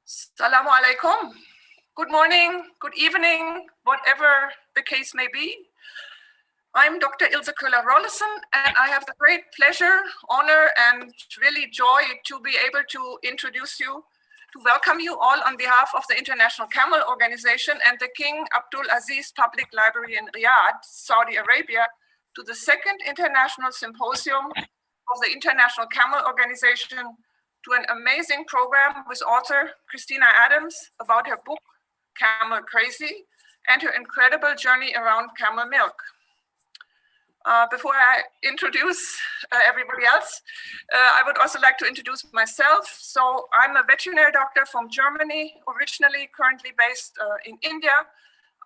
Assalamu alaikum. Good morning, good evening, whatever the case may be. I'm Dr. Ilse Köhler-Rollesen, and I have the great pleasure, honor, and really joy to be able to introduce you, to welcome you all on behalf of the International Camel Organization and the King Abdul Aziz Public Library in Riyadh, Saudi Arabia, to the second international symposium of the International Camel Organization, to an amazing program with author Christina Adams about her book, Camel Crazy, and her incredible journey around camel milk. Before I introduce everybody else, I would also like to introduce myself. So I'm a veterinary doctor from Germany, originally currently based in India.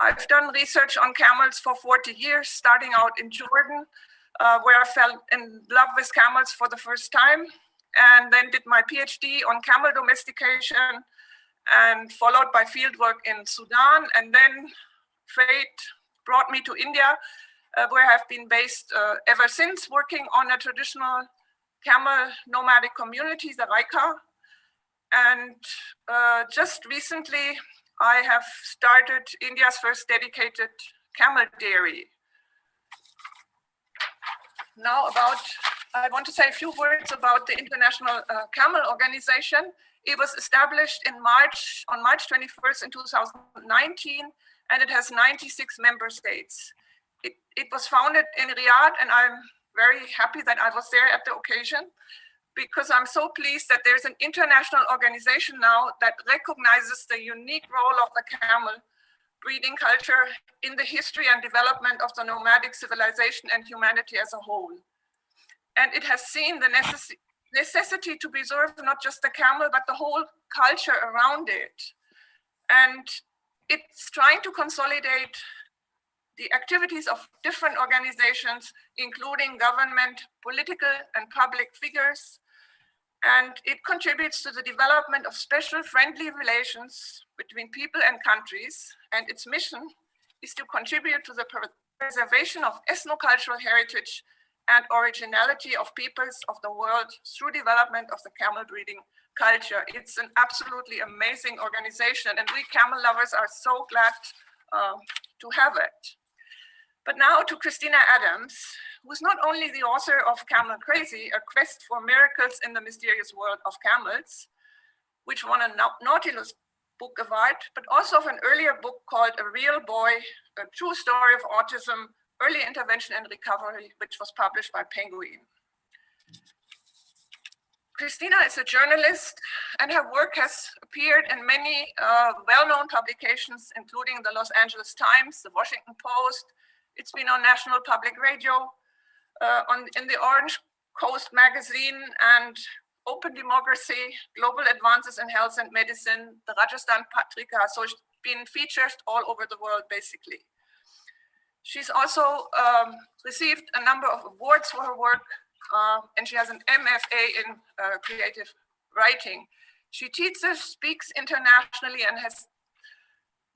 I've done research on camels for 40 years, starting out in Jordan, where I fell in love with camels for the first time, and then did my PhD on camel domestication, and followed by fieldwork in Sudan. And then fate brought me to India, where I've been based ever since, working on a traditional camel nomadic community, the Raika. And just recently, I have started India's first dedicated camel dairy. Now I want to say a few words about the International Camel Organization. It was established on March 21st in 2019, and it has 96 member states. It was founded in Riyadh, and I'm very happy that I was there at the occasion, because I'm so pleased that there's an international organization now that recognizes the unique role of the camel breeding culture in the history and development of the nomadic civilization and humanity as a whole. And it has seen the necessity to preserve not just the camel, but the whole culture around it. And it's trying to consolidate the activities of different organizations, including government, political, and public figures. And it contributes to the development of special friendly relations between people and countries. And its mission is to contribute to the preservation of ethnocultural heritage and originality of peoples of the world through development of the camel breeding culture. It's an absolutely amazing organization, and we camel lovers are so glad to have it. But now to Christina Adams, who's not only the author of Camel Crazy, A Quest for Miracles in the Mysterious World of Camels, which won a Nautilus Book Award, but also of an earlier book called A Real Boy, A True Story of Autism, Early Intervention and Recovery, which was published by Penguin. Christina is a journalist, and her work has appeared in many well-known publications, including the Los Angeles Times, the Washington Post. It's been on National Public Radio, in the Orange Coast magazine, and Open Democracy, Global Advances in Health and Medicine, the Rajasthan Patrika. So it's been featured all over the world, basically. She's also received a number of awards for her work, and she has an MFA in creative writing. She teaches, speaks internationally, and has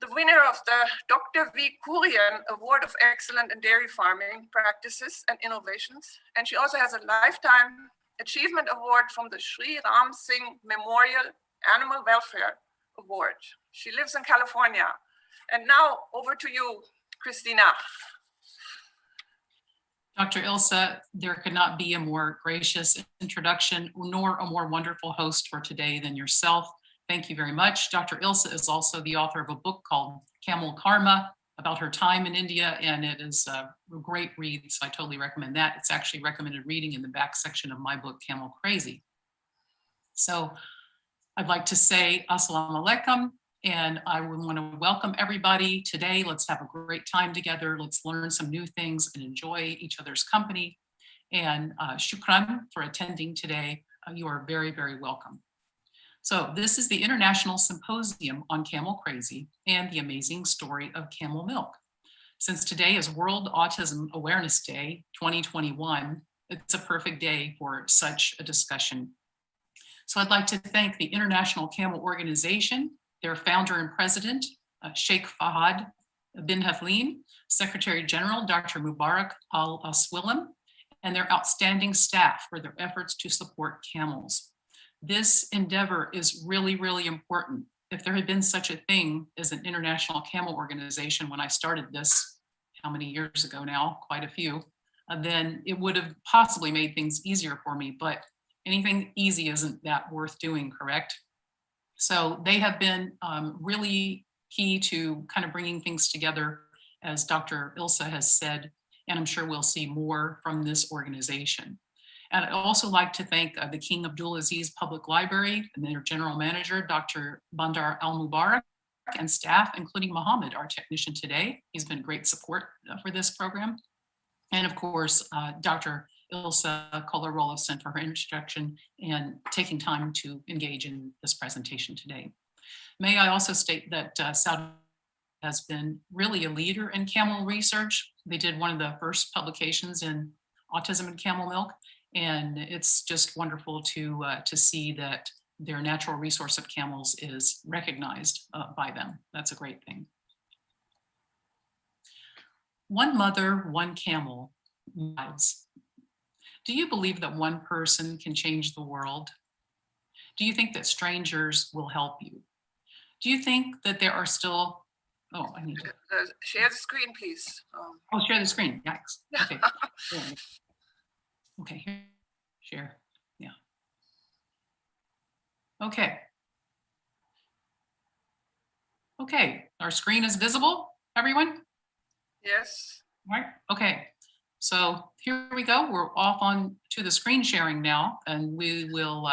the winner of the Dr. V. Kurian Award of Excellence in Dairy Farming Practices and Innovations. And she also has a Lifetime Achievement Award from the Sri Ram Singh Memorial Animal Welfare Award. She lives in California. And now over to you, Christina. Dr. Ilse, there could not be a more gracious introduction nor a more wonderful host for today than yourself. Thank you very much. Dr. Ilse is also the author of a book called Camel Karma about her time in India, and it is a great read, so I totally recommend that. It's actually recommended reading in the back section of my book, Camel Crazy. So I'd like to say Assalamu alaikum, and I would want to welcome everybody today. Let's have a great time together. Let's learn some new things and enjoy each other's company. And shukran for attending today. You are very, very welcome. So this is the International Symposium on Camel Crazy and the amazing story of camel milk. Since today is World Autism Awareness Day 2021, it's a perfect day for such a discussion. So I'd like to thank the International Camel Organization, their founder and president, Sheikh Fahad bin Hafleen, Secretary General, Dr. Mubarak Al-Aswilam, and their outstanding staff for their efforts to support camels. This endeavor is really, really important. if there had been such a thing as an international camel organization when I started this, how many years ago now, quite a few, then it would have possibly made things easier for me, but anything easy isn't that worth doing, correct? So they have been really key to kind of bringing things together, as Dr. Ilse has said, and I'm sure we'll see more from this organization. And I'd also like to thank the King Abdulaziz Public Library and their general manager, Dr. Bandar Al-Mubarak, and staff, including Mohammed, our technician today. He's been great support for this program. And of course, Dr. Ilse Kolar-Rolofsson for her introduction and taking time to engage in this presentation today. May I also state that Saudi has been really a leader in camel research. They did one of the first publications in Autism and Camel Milk, and it's just wonderful to see that their natural resource of camels is recognized by them. That's a great thing. One mother, one camel lives. Do you believe that one person can change the world? Do you think that strangers will help you? Do you think that there are still, oh, I need to. Share the screen, please. Oh, share the screen, yikes. Okay. Okay, here, share, yeah. Okay. Okay, our screen is visible, everyone? Yes. All right, okay. So here we go. We're off on to the screen sharing now, and we will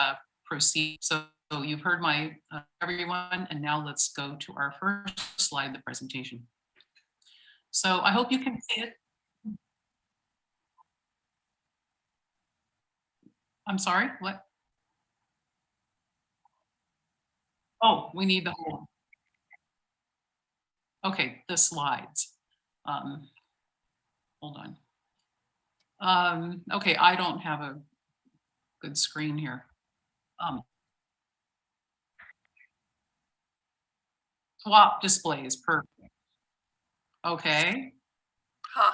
proceed. So you've heard my everyone, and now let's go to our first slide of the presentation. So I hope you can see it. I'm sorry, what? Oh, we need the whole. Okay, the slides. Hold on. Okay, I don't have a good screen here. Swap displays, perfect. Okay. Huh.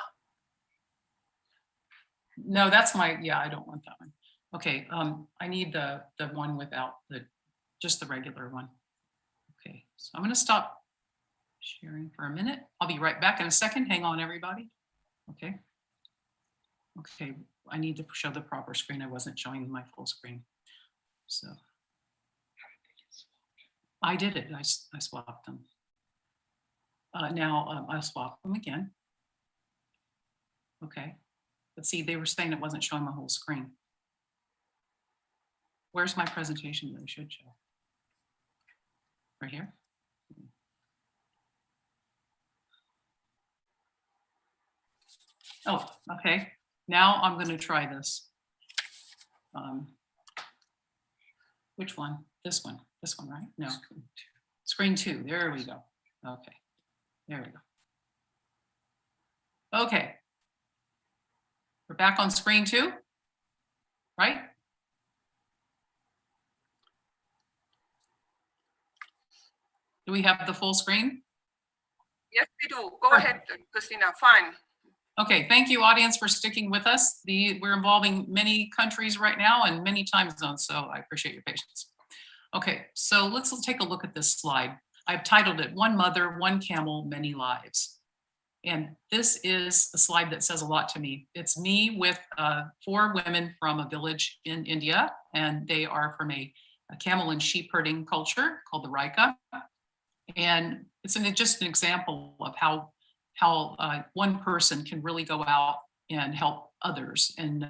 No, that's my, yeah, I don't want that one. Okay, I need the one without just the regular one. Okay, so I'm gonna stop sharing for a minute. I'll be right back in a second. Hang on, everybody. Okay. Okay, I need to show the proper screen. I wasn't showing my full screen. So I did it. I swapped them. Now I'll swap them again. Okay, but see, they were saying it wasn't showing my whole screen. Where's my presentation that I should show? Right here. Oh, okay. Now I'm going to try this. Which one? This one. This one, right? No. Screen two. There we go. Okay. There we go. Okay. We're back on screen two, right? Do we have the full screen? Yes, we do. Go ahead, Christina. Fine. Okay, thank you, audience, for sticking with us. We're involving many countries right now and many time zones, so I appreciate your patience. Okay, so let's take a look at this slide. I've titled it, One Mother, One Camel, Many Lives. And this is a slide that says a lot to me. It's me with 4 women from a village in India, and they are from a camel and sheep herding culture called the Raika. And it's just an example of how one person can really go out and help others and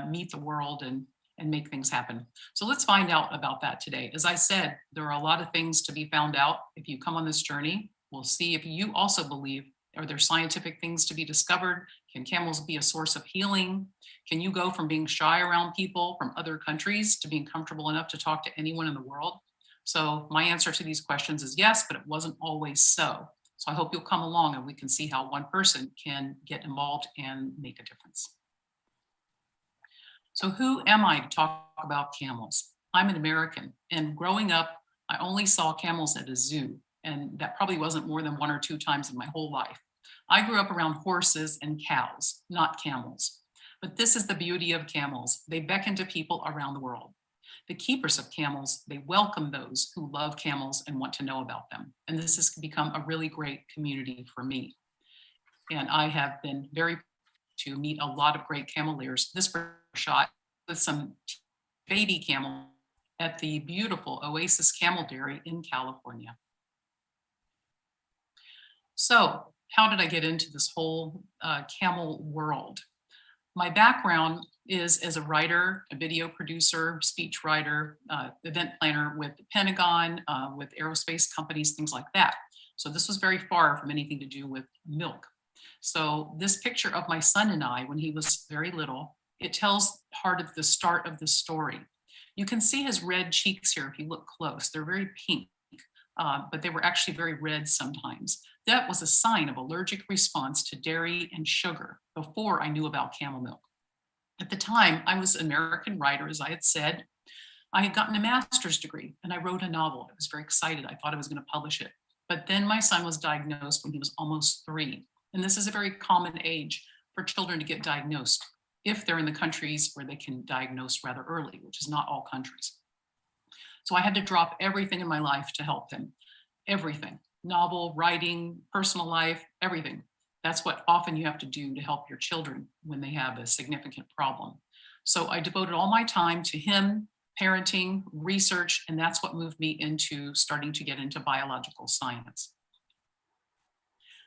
meet the world and make things happen. So let's find out about that today. As I said, there are a lot of things to be found out if you come on this journey. We'll see if you also believe, are there scientific things to be discovered? Can camels be a source of healing? Can you go from being shy around people from other countries to being comfortable enough to talk to anyone in the world? So my answer to these questions is yes, but it wasn't always so. So I hope you'll come along and we can see how one person can get involved and make a difference. So who am I to talk about camels? I'm an American, and growing up, I only saw camels at a zoo, and that probably wasn't more than 1 or 2 times in my whole life. I grew up around horses and cows, not camels. But this is the beauty of camels. They beckon to people around the world. The keepers of camels, they welcome those who love camels and want to know about them. And this has become a really great community for me. And I have been very to meet a lot of great cameleers. This shot with some baby camel at the beautiful Oasis Camel Dairy in California. So how did I get into this whole camel world? My background is as a writer, a video producer, speech writer, event planner with the Pentagon, with aerospace companies, things like that. So this was very far from anything to do with milk. So this picture of my son and I, when he was very little, it tells part of the start of the story. You can see his red cheeks here if you look close. They're very pink, but they were actually very red sometimes. That was a sign of allergic response to dairy and sugar before I knew about camel milk. At the time, I was an American writer, as I had said. I had gotten a master's degree and I wrote a novel. I was very excited. I thought I was going to publish it. But then my son was diagnosed when he was almost 3. And this is a very common age for children to get diagnosed if they're in the countries where they can diagnose rather early, which is not all countries. So I had to drop everything in my life to help him. Everything, novel, writing, personal life, everything. That's what often you have to do to help your children when they have a significant problem. So I devoted all my time to him, parenting, research, and that's what moved me into starting to get into biological science.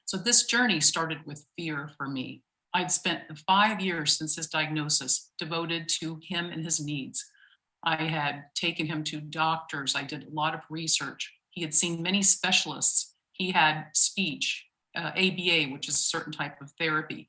So this journey started with fear for me. I'd spent 5 years since his diagnosis devoted to him and his needs. I had taken him to doctors. I did a lot of research. He had seen many specialists. He had speech, ABA, which is a certain type of therapy,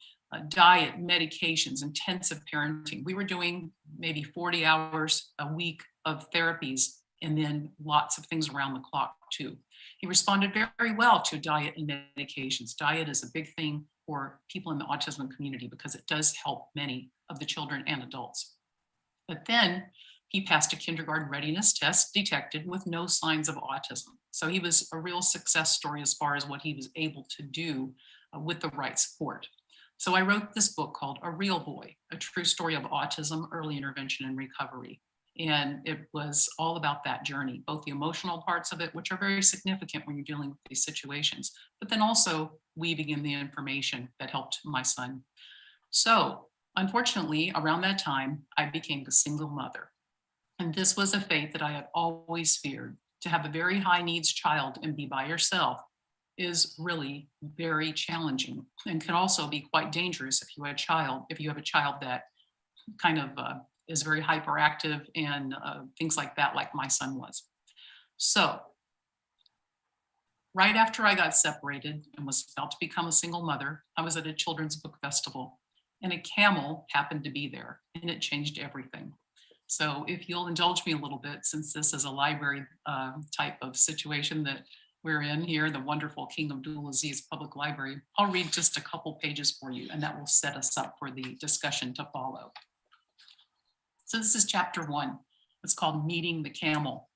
diet, medications, intensive parenting. We were doing maybe 40 hours a week of therapies and then lots of things around the clock too. He responded very well to diet and medications. Diet is a big thing for people in the autism community because it does help many of the children and adults. But then he passed a kindergarten readiness test detected with no signs of autism. So he was a real success story as far as what he was able to do with the right support. So I wrote this book called A Real Boy, a true story of autism, early intervention and recovery. And it was all about that journey, both the emotional parts of it, which are very significant when you're dealing with these situations, but then also weaving in the information that helped my son. So unfortunately, around that time, I became a single mother. And this was a fate that I had always feared. To have a very high needs child and be by yourself is really very challenging and can also be quite dangerous if you have a child that kind of is very hyperactive and things like that, like my son was. So right after I got separated and was about to become a single mother, I was at a children's book festival and a camel happened to be there and it changed everything. So if you'll indulge me a little bit, since this is a library type of situation that we're in here, the wonderful King Abdulaziz Public Library, I'll read just a couple pages for you and that will set us up for the discussion to follow. So this is chapter 1. It's called Meeting the Camel.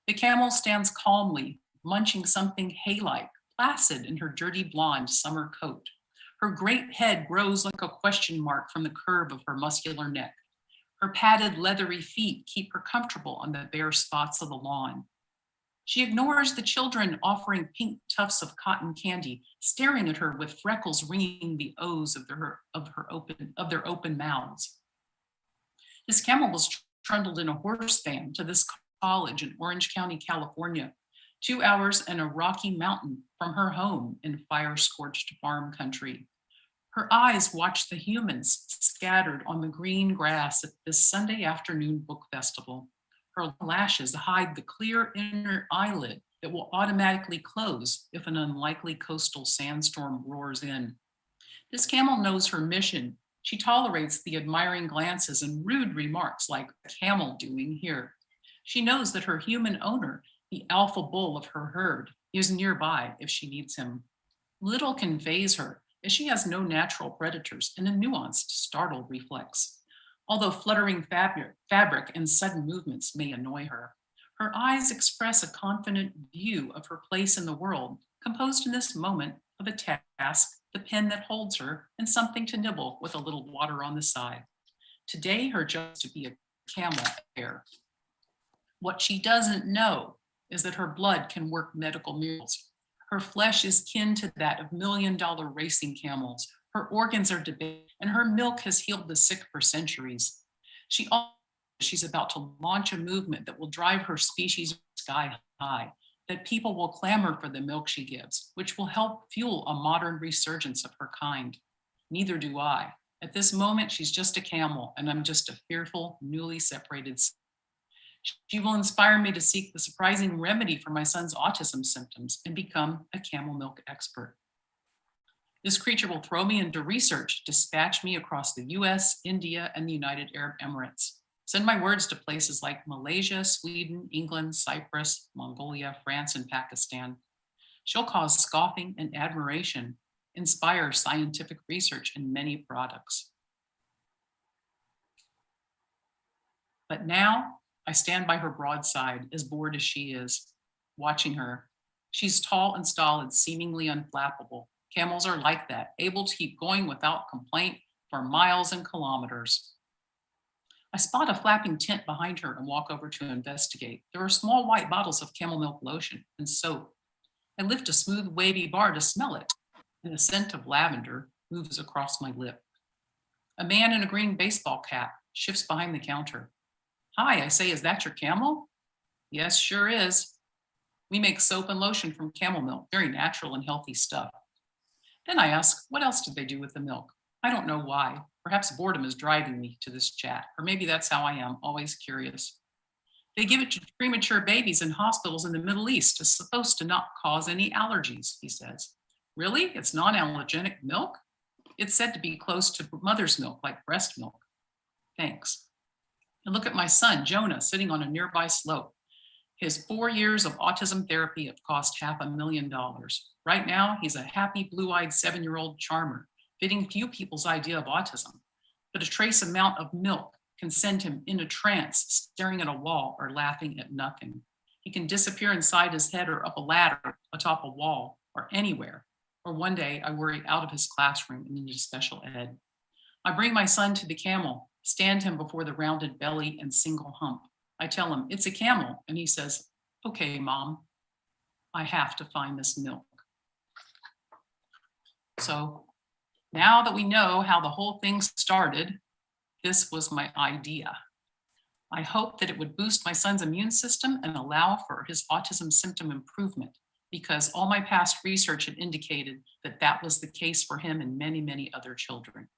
The camel stands calmly, munching something hay-like, placid in her dirty blonde summer coat. Her great head grows like a question mark from the curve of her muscular neck. Her padded leathery feet keep her comfortable on the bare spots of the lawn. She ignores the children offering pink tufts of cotton candy, staring at her with freckles ringing the O's of their open mouths. This camel was trundled in a horse van to this college in Orange County, California, 2 hours and a rocky mountain from her home in fire-scorched farm country. Her eyes watch the humans scattered on the green grass at this Sunday afternoon book festival. Her lashes hide the clear inner eyelid that will automatically close if an unlikely coastal sandstorm roars in. This camel knows her mission. She tolerates the admiring glances and rude remarks like a camel doing here. She knows that her human owner, the alpha bull of her herd, is nearby if she needs him. Little can faze her, as she has no natural predators and a nuanced, startled reflex. Although fluttering fabric and sudden movements may annoy her, her eyes express a confident view of her place in the world, composed in this moment of a task, the pen that holds her, and something to nibble with a little water on the side. Today, her job is to be a camel hair. What she doesn't know is that her blood can work medical miracles. Her flesh is kin to that of million-dollar racing camels. Her organs are debated, and her milk has healed the sick for centuries. She's about to launch a movement that will drive her species sky high, that people will clamor for the milk she gives, which will help fuel a modern resurgence of her kind. Neither do I. At this moment, she's just a camel, and I'm just a fearful, newly separated. She will inspire me to seek the surprising remedy for my son's autism symptoms and become a camel milk expert. This creature will throw me into research, dispatch me across the US, India, and the United Arab Emirates. Send my words to places like Malaysia, Sweden, England, Cyprus, Mongolia, France, and Pakistan. She'll cause scoffing and admiration, inspire scientific research and many products. But now I stand by her broadside, as bored as she is, watching her. She's tall and stolid, seemingly unflappable. Camels are like that, able to keep going without complaint for miles and kilometers. I spot a flapping tent behind her and walk over to investigate. There are small white bottles of camel milk lotion and soap. I lift a smooth, wavy bar to smell it, and the scent of lavender moves across my lip. A man in a green baseball cap shifts behind the counter. Hi, I say, is that your camel? Yes, sure is. We make soap and lotion from camel milk, very natural and healthy stuff. Then I ask, what else did they do with the milk? I don't know why. Perhaps boredom is driving me to this chat, or maybe that's how I am, always curious. They give it to premature babies in hospitals in the Middle East. It's supposed to not cause any allergies, he says. Really? It's non-allergenic milk? It's said to be close to mother's milk, like breast milk. Thanks. And look at my son, Jonah, sitting on a nearby slope. His 4 years of autism therapy have cost $500,000. Right now, he's a happy, blue-eyed 7-year-old charmer, fitting few people's idea of autism. But a trace amount of milk can send him in a trance, staring at a wall or laughing at nothing. He can disappear inside his head or up a ladder, atop a wall, or anywhere. Or one day, I worry out of his classroom and into special ed. I bring my son to the camel, stand him before the rounded belly and single hump. I tell him, it's a camel, and he says, okay, Mom, I have to find this milk. So now that we know how the whole thing started, this was my idea. I hoped that it would boost my son's immune system and allow for his autism symptom improvement, because all my past research had indicated that that was the case for him and many, many other children.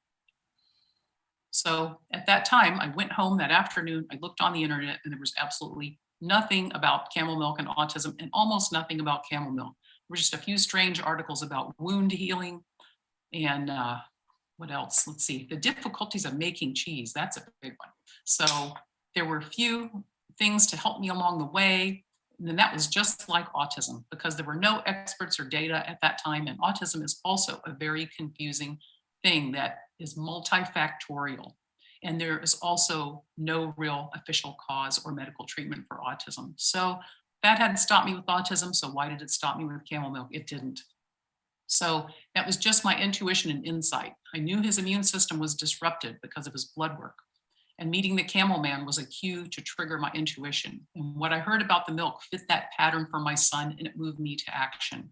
So at that time, I went home that afternoon, I looked on the internet, and there was absolutely nothing about camel milk and autism, and almost nothing about camel milk. There were just a few strange articles about wound healing and what else? Let's see, the difficulties of making cheese. That's a big one. So there were a few things to help me along the way. And then that was just like autism, because there were no experts or data at that time. And autism is also a very confusing thing that is multifactorial. And there is also no real official cause or medical treatment for autism. So that hadn't stopped me with autism. So why did it stop me with camel milk? It didn't. So that was just my intuition and insight. I knew his immune system was disrupted because of his blood work. And meeting the camel man was a cue to trigger my intuition. And what I heard about the milk fit that pattern for my son, and it moved me to action.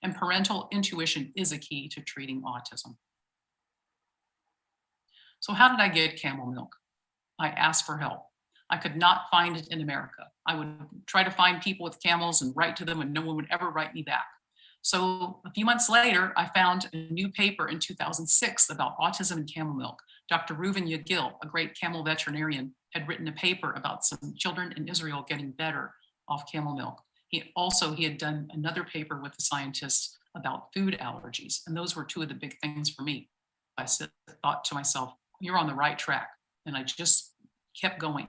And parental intuition is a key to treating autism. So how did I get camel milk? I asked for help. I could not find it in America. I would try to find people with camels and write to them, and no one would ever write me back. So a few months later, I found a new paper in 2006 about autism and camel milk. Dr. Reuven Yagil, a great camel veterinarian, had written a paper about some children in Israel getting better off camel milk. He had done another paper with the scientists about food allergies, and those were two of the big things for me. I thought to myself, you're on the right track. And I just kept going.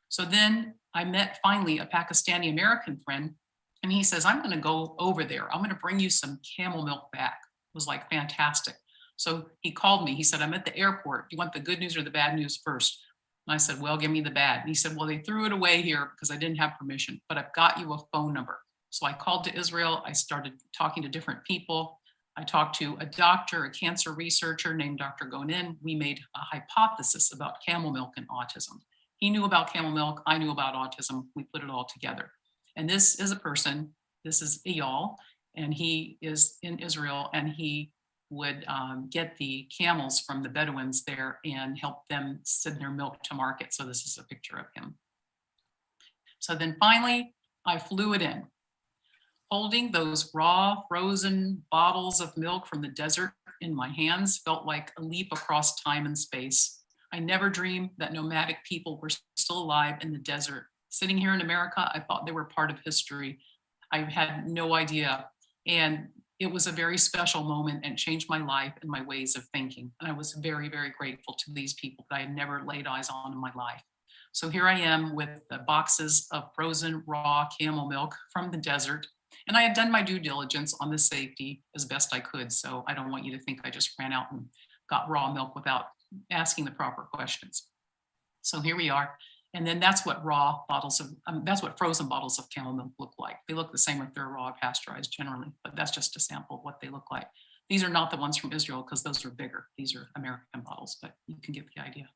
So then I met finally a Pakistani American friend, and he says, I'm going to go over there. I'm going to bring you some camel milk back. It was like fantastic. So he called me. He said, I'm at the airport. Do you want the good news or the bad news first? And I said, well, give me the bad. And he said, well, they threw it away here because I didn't have permission, but I've got you a phone number. So I called to Israel. I started talking to different people. I talked to a doctor, a cancer researcher named Dr. Gonin. We made a hypothesis about camel milk and autism. He knew about camel milk. I knew about autism. We put it all together. And this is a person, this is Eyal, and he is in Israel, and he would get the camels from the Bedouins there and help them send their milk to market. So this is a picture of him. So then finally, I flew it in. Holding those raw, frozen bottles of milk from the desert in my hands felt like a leap across time and space. I never dreamed that nomadic people were still alive in the desert. Sitting here in America, I thought they were part of history. I had no idea. And it was a very special moment and changed my life and my ways of thinking. And I was very, very grateful to these people that I had never laid eyes on in my life. So here I am with the boxes of frozen raw camel milk from the desert. And I had done my due diligence on the safety as best I could. So I don't want you to think I just ran out and got raw milk without asking the proper questions. So here we are. And then that's what that's what frozen bottles of camel milk look like. They look the same if they're raw or pasteurized generally, but that's just a sample of what they look like. These are not the ones from Israel because those are bigger. These are American bottles, but you can get the idea.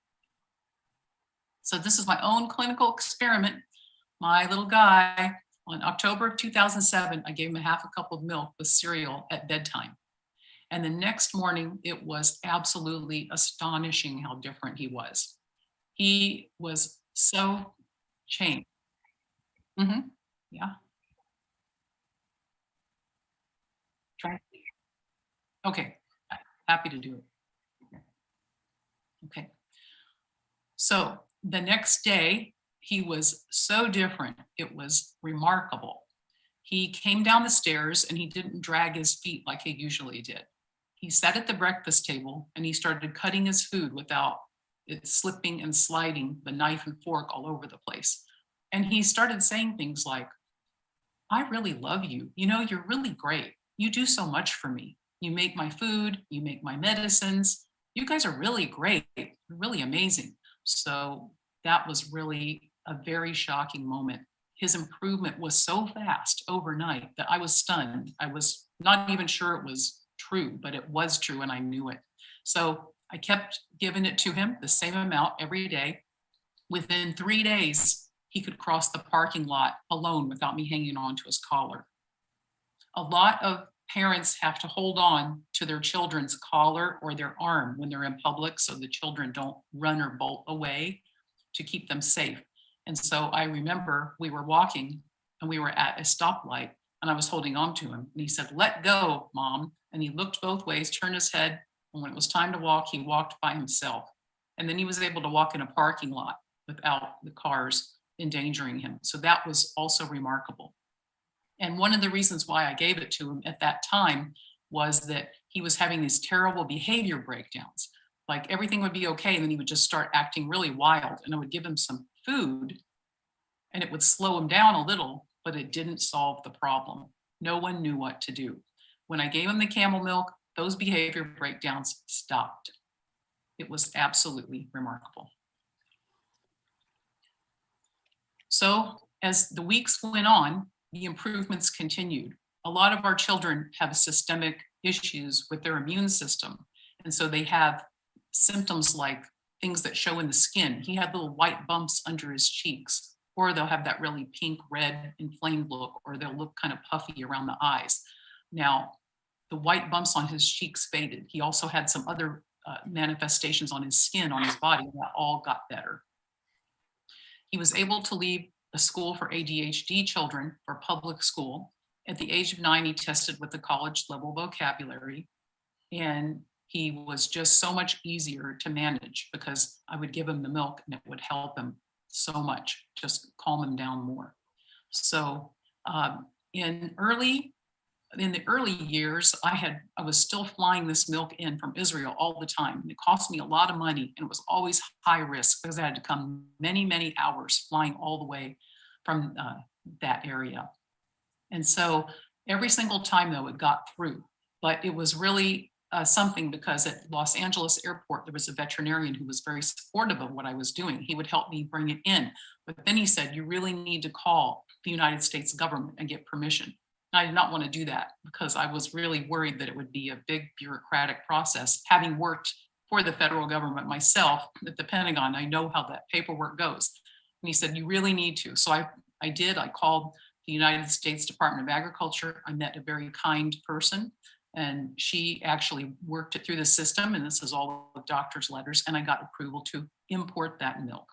So this is my own clinical experiment. My little guy, on October of 2007, I gave him half a cup of milk with cereal at bedtime. And the next morning, it was absolutely astonishing how different he was. He was so changed. Yeah. Try. Okay, happy to do it. Okay. So the next day, he was so different. It was remarkable. He came down the stairs and he didn't drag his feet like he usually did. He sat at the breakfast table and he started cutting his food without it slipping and sliding the knife and fork all over the place. And he started saying things like, I really love you. You know, you're really great. You do so much for me. You make my food, you make my medicines. You guys are really great, really amazing. So that was really a very shocking moment. His improvement was so fast overnight that I was stunned. I was not even sure it was true, but it was true and I knew it. So I kept giving it to him, the same amount every day. Within 3 days, he could cross the parking lot alone without me hanging on to his collar. A lot of parents have to hold on to their children's collar or their arm when they're in public so the children don't run or bolt away to keep them safe. And so I remember we were walking and we were at a stoplight and I was holding on to him and he said, let go, Mom. And he looked both ways, turned his head. And when it was time to walk, he walked by himself. And then he was able to walk in a parking lot without the cars endangering him. So that was also remarkable. And one of the reasons why I gave it to him at that time was that he was having these terrible behavior breakdowns. Like everything would be okay, and then he would just start acting really wild. And I would give him some food, and it would slow him down a little, but it didn't solve the problem. No one knew what to do. When I gave him the camel milk, those behavior breakdowns stopped. It was absolutely remarkable. So as the weeks went on, the improvements continued. A lot of our children have systemic issues with their immune system. And so they have symptoms like things that show in the skin. He had little white bumps under his cheeks, or they'll have that really pink, red, inflamed look, or they'll look kind of puffy around the eyes. Now, the white bumps on his cheeks faded. He also had some other manifestations on his skin, on his body, and that all got better. He was able to leave a school for ADHD children for public school. At the age of 9, he tested with the college level vocabulary, and he was just so much easier to manage because I would give him the milk and it would help him so much, just calm him down more. So in the early years, I was still flying this milk in from Israel all the time. And it cost me a lot of money and it was always high risk because I had to come many, many hours flying all the way from that area. And so every single time though, it got through, but it was really something because at Los Angeles airport, there was a veterinarian who was very supportive of what I was doing. He would help me bring it in. But then he said, you really need to call the United States government and get permission. And I did not want to do that because I was really worried that it would be a big bureaucratic process, having worked for the federal government myself at the Pentagon. I know how that paperwork goes. And he said, you really need to. So I did. I called the United States Department of Agriculture. I met a very kind person, and she actually worked it through the system. And this is all of doctor's letters. And I got approval to import that milk.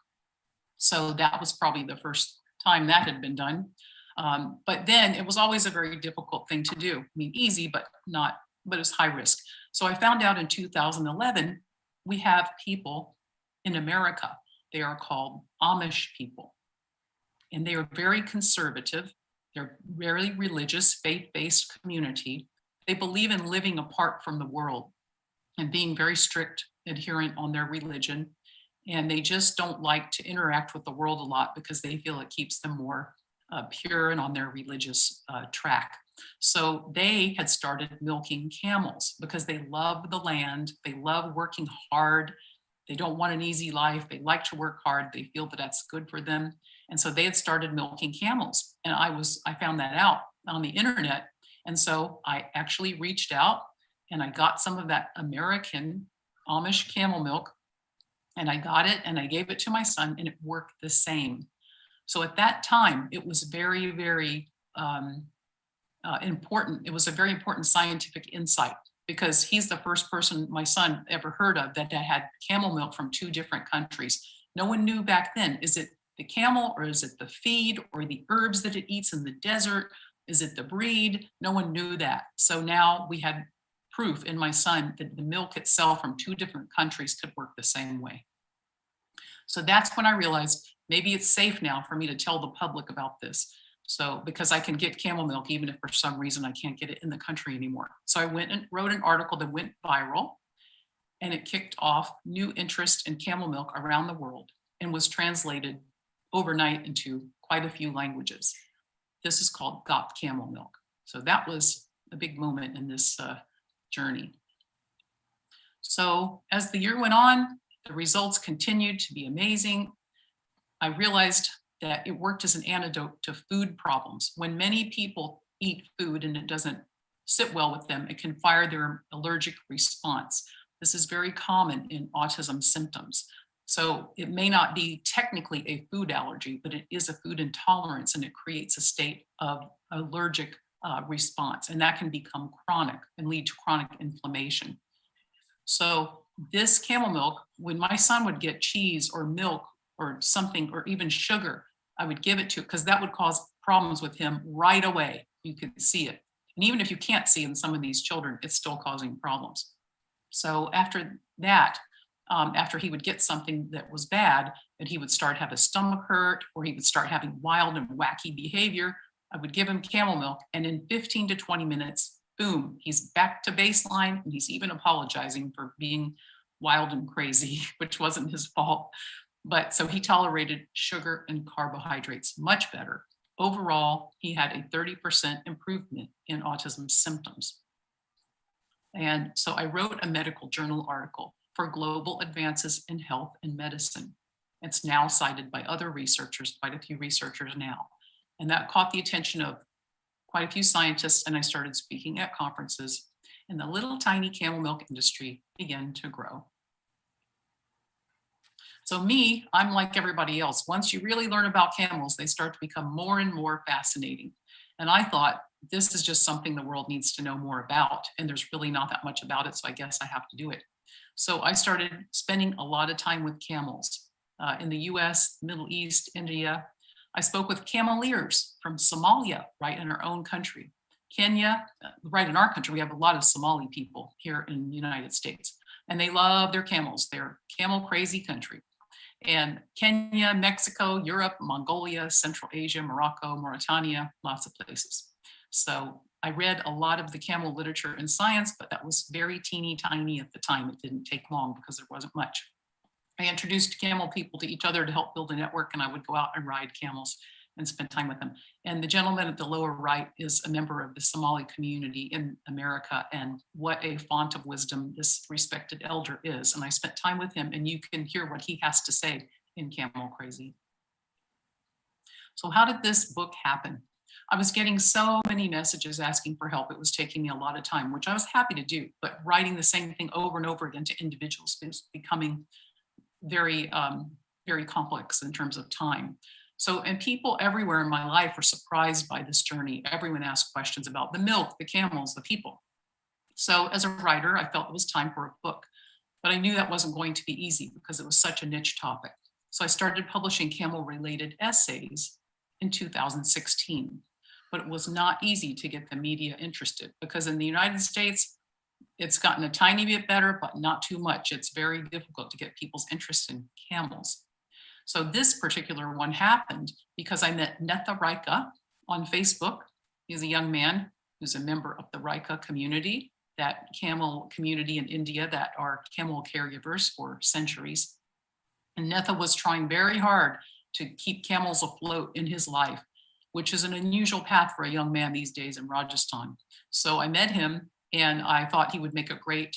So that was probably the first time that had been done. But then it was always a very difficult thing to do. I mean, easy, but it was high risk. So I found out in 2011, we have people in America. They are called Amish people. And they are very conservative. They're very religious, faith-based community. They believe in living apart from the world and being very strict, adherent on their religion. And they just don't like to interact with the world a lot because they feel it keeps them more pure and on their religious track. So they had started milking camels because they love the land. They love working hard. They don't want an easy life. They like to work hard. They feel that that's good for them. And so they had started milking camels. And I found that out on the internet. And so I actually reached out and I got some of that American Amish camel milk, and I got it and I gave it to my son, and it worked the same. So at that time, it was very, very important. It was a very important scientific insight because he's the first person my son ever heard of that had camel milk from 2 different countries. No one knew back then, is it the camel or is it the feed or the herbs that it eats in the desert? Is it the breed? No one knew that. So now we had proof in my son that the milk itself from 2 different countries could work the same way. So that's when I realized maybe it's safe now for me to tell the public about this. So because I can get camel milk, even if for some reason I can't get it in the country anymore. So I went and wrote an article that went viral, and it kicked off new interest in camel milk around the world and was translated overnight into quite a few languages. This is called Got Camel Milk. So that was a big moment in this journey. So as the year went on, the results continued to be amazing. I realized that it worked as an antidote to food problems. When many people eat food and it doesn't sit well with them, it can fire their allergic response. This is very common in autism symptoms. So it may not be technically a food allergy, but it is a food intolerance, and it creates a state of allergic response, and that can become chronic and lead to chronic inflammation. So this camel milk, when my son would get cheese or milk or something, or even sugar, I would give it to, because that would cause problems with him right away. You could see it. And even if you can't see in some of these children, it's still causing problems. So after that, after he would get something that was bad, and he would start having a stomach hurt, or he would start having wild and wacky behavior, I would give him camel milk, and in 15 to 20 minutes, boom, he's back to baseline, and he's even apologizing for being wild and crazy, which wasn't his fault. But so he tolerated sugar and carbohydrates much better. Overall, he had a 30% improvement in autism symptoms. And so I wrote a medical journal article for global advances in health and medicine. It's now cited by other researchers, quite a few researchers now. And that caught the attention of quite a few scientists, and I started speaking at conferences, and the little tiny camel milk industry began to grow. So me, I'm like everybody else. Once you really learn about camels, they start to become more and more fascinating. And I thought, this is just something the world needs to know more about, and there's really not that much about it, so I guess I have to do it. So I started spending a lot of time with camels in the US, Middle East, India. I spoke with cameleers from Somalia, right in our own country. Kenya, right in our country, we have a lot of Somali people here in the United States, and they love their camels. They're camel crazy country. And Kenya, Mexico, Europe, Mongolia, Central Asia, Morocco, Mauritania, lots of places. So I read a lot of the camel literature in science, but that was very teeny tiny at the time. It didn't take long because there wasn't much. I introduced camel people to each other to help build a network, and I would go out and ride camels and spend time with them. And the gentleman at the lower right is a member of the Somali community in America, and what a font of wisdom this respected elder is. And I spent time with him, and you can hear what he has to say in Camel Crazy. So how did this book happen? I was getting so many messages asking for help. It was taking me a lot of time, which I was happy to do, but writing the same thing over and over again to individuals was becoming very, very complex in terms of time. So, and people everywhere in my life were surprised by this journey. Everyone asked questions about the milk, the camels, the people. So as a writer, I felt it was time for a book, but I knew that wasn't going to be easy because it was such a niche topic. So I started publishing camel-related essays in 2016, but it was not easy to get the media interested because in the United States, it's gotten a tiny bit better, but not too much. It's very difficult to get people's interest in camels. So this particular one happened because I met Netha Raika on Facebook. He's a young man who's a member of the Raika community, that camel community in India that are camel caregivers for centuries. And Netha was trying very hard to keep camels afloat in his life, which is an unusual path for a young man these days in Rajasthan. So I met him and I thought he would make a great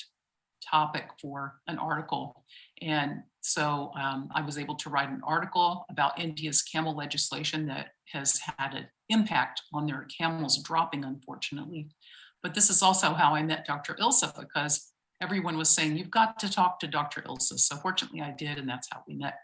topic for an article. And so I was able to write an article about India's camel legislation that has had an impact on their camels dropping, unfortunately. But this is also how I met Dr. Ilsa, because everyone was saying, you've got to talk to Dr. Ilsa. So fortunately I did, and that's how we met.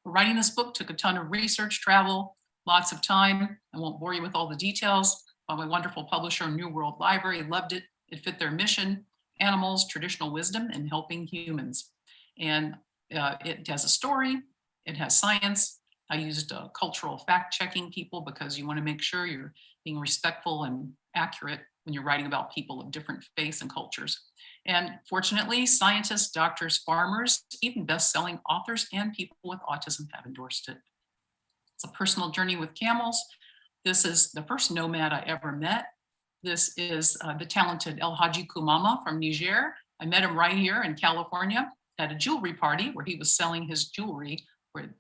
Writing this book took a ton of research, travel, lots of time. I won't bore you with all the details, but my wonderful publisher, New World Library, loved it. It fit their mission, animals, traditional wisdom, and helping humans. And it has a story, it has science. I used cultural fact-checking people because you want to make sure you're being respectful and accurate when you're writing about people of different faiths and cultures. And fortunately, scientists, doctors, farmers, even best-selling authors and people with autism have endorsed it. It's a personal journey with camels. This is the first nomad I ever met. This is the talented El Hadji Kumama from Niger. I met him right here in California at a jewelry party where he was selling his jewelry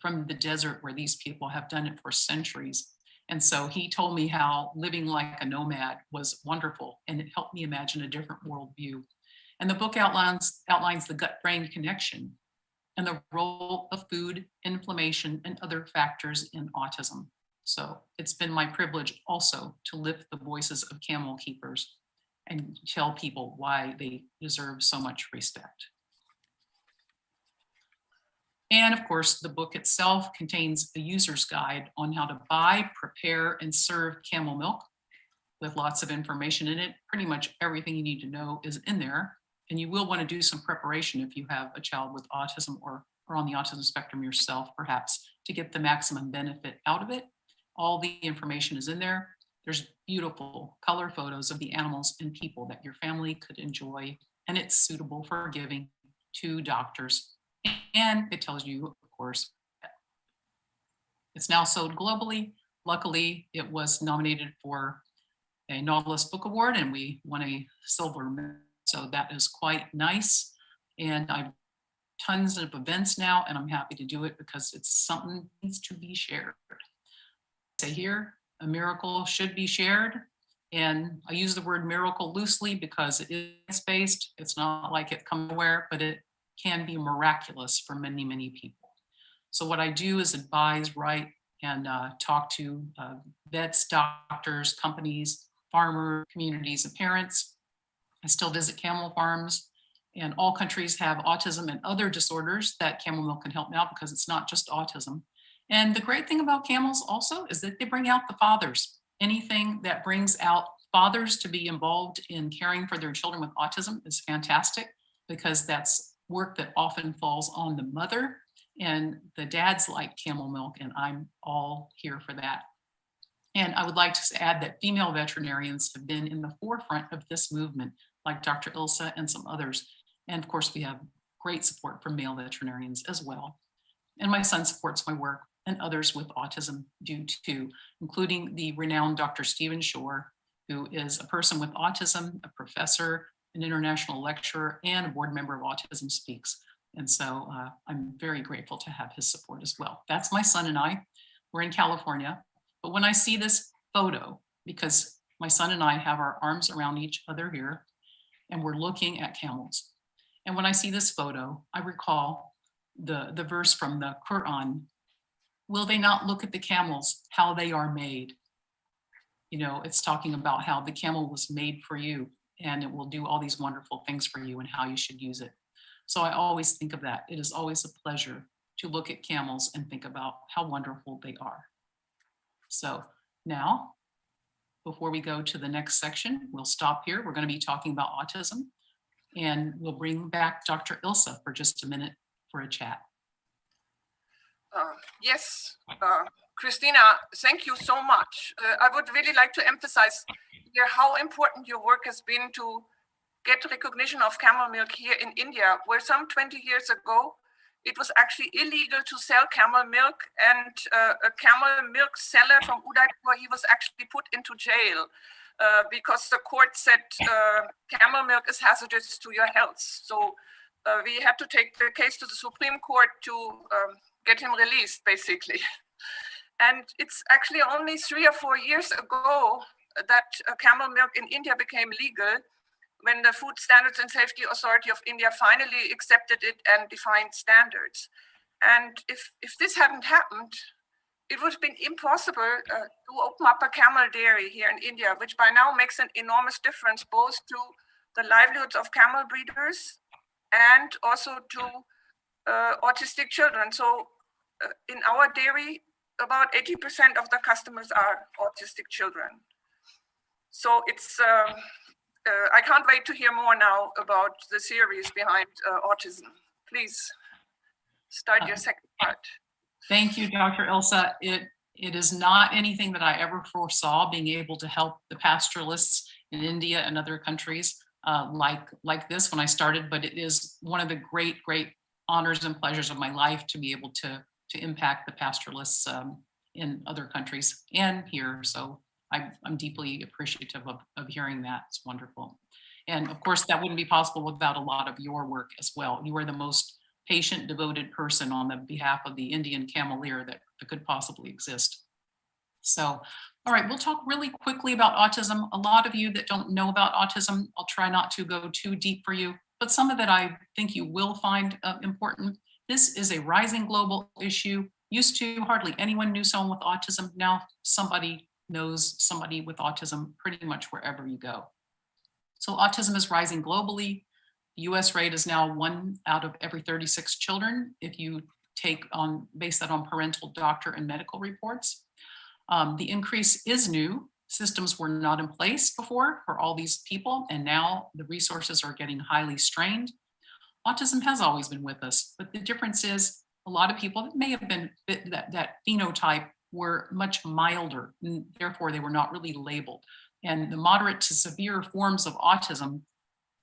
from the desert where these people have done it for centuries. And so he told me how living like a nomad was wonderful, and it helped me imagine a different worldview. And the book outlines the gut-brain connection and the role of food, inflammation, and other factors in autism. So it's been my privilege also to lift the voices of camel keepers and tell people why they deserve so much respect. And of course, the book itself contains a user's guide on how to buy, prepare, and serve camel milk with lots of information in it. Pretty much everything you need to know is in there. And you will want to do some preparation if you have a child with autism or on the autism spectrum yourself, perhaps, to get the maximum benefit out of it. All the information is in there. There's beautiful color photos of the animals and people that your family could enjoy, and it's suitable for giving to doctors. And it tells you, of course, it's now sold globally. Luckily, it was nominated for a Nautilus Book Award, and we won a silver medal. So that is quite nice. And I've tons of events now, and I'm happy to do it because it's something that needs to be shared. I say here, a miracle should be shared. And I use the word miracle loosely because it is based. It's not like it comes nowhere, but it can be miraculous for many, many people. So what I do is advise, write, and talk to vets, doctors, companies, farmers, communities, and parents. I still visit camel farms, and all countries have autism and other disorders that camel milk can help now because it's not just autism. And the great thing about camels also is that they bring out the fathers. Anything that brings out fathers to be involved in caring for their children with autism is fantastic because that's work that often falls on the mother, and the dads like camel milk, and I'm all here for that. And I would like to add that female veterinarians have been in the forefront of this movement, like Dr. Ilsa and some others. And of course, we have great support from male veterinarians as well. And my son supports my work, and others with autism do too, including the renowned Dr. Stephen Shore, who is a person with autism, a professor, an international lecturer, and a board member of Autism Speaks. And so I'm very grateful to have his support as well. That's my son and I. We're in California. But when I see this photo, because my son and I have our arms around each other here, and we're looking at camels. And when I see this photo, I recall the verse from the Quran, will they not look at the camels, how they are made? it's talking about how the camel was made for you and it will do all these wonderful things for you and how you should use it. So I always think of that. It is always a pleasure to look at camels and think about how wonderful they are. So now, before we go to the next section, we'll stop here. We're going to be talking about autism, and we'll bring back Dr. Ilse for just a minute for a chat. Yes, Christina, thank you so much. I would really like to emphasize here how important your work has been to get recognition of camel milk here in India, where some 20 years ago, it was actually illegal to sell camel milk, and a camel milk seller from Udaipur, he was actually put into jail because the court said camel milk is hazardous to your health. So we had to take the case to the Supreme Court to get him released, basically. And it's actually only 3 or 4 years ago that camel milk in India became legal, when the Food Standards and Safety Authority of India finally accepted it and defined standards. And if this hadn't happened, it would have been impossible to open up a camel dairy here in India, which by now makes an enormous difference, both to the livelihoods of camel breeders and also to autistic children. So in our dairy, about 80% of the customers are autistic children. So it's, I can't wait to hear more now about the theories behind autism. Please start your second part. Thank you, Dr. Ilse. It is not anything that I ever foresaw, being able to help the pastoralists in India and other countries like this when I started, but it is one of the great honors and pleasures of my life to be able to impact the pastoralists in other countries and here. So I'm deeply appreciative of hearing that. It's wonderful. And of course, that wouldn't be possible without a lot of your work as well. You are the most patient, devoted person on the behalf of the Indian cameleer that could possibly exist. So, all right, we'll talk really quickly about autism. A lot of you that don't know about autism, I'll try not to go too deep for you, but some of it I think you will find important. This is a rising global issue. Used to, hardly anyone knew someone with autism. Now somebody knows somebody with autism pretty much wherever you go. So autism is rising globally. The US rate is now 1 out of every 36 children, if you base that on parental, doctor, and medical reports. The increase is new. Systems were not in place before for all these people, and now the resources are getting highly strained. Autism has always been with us, but the difference is a lot of people that may have been that phenotype were much milder, and therefore they were not really labeled. And the moderate to severe forms of autism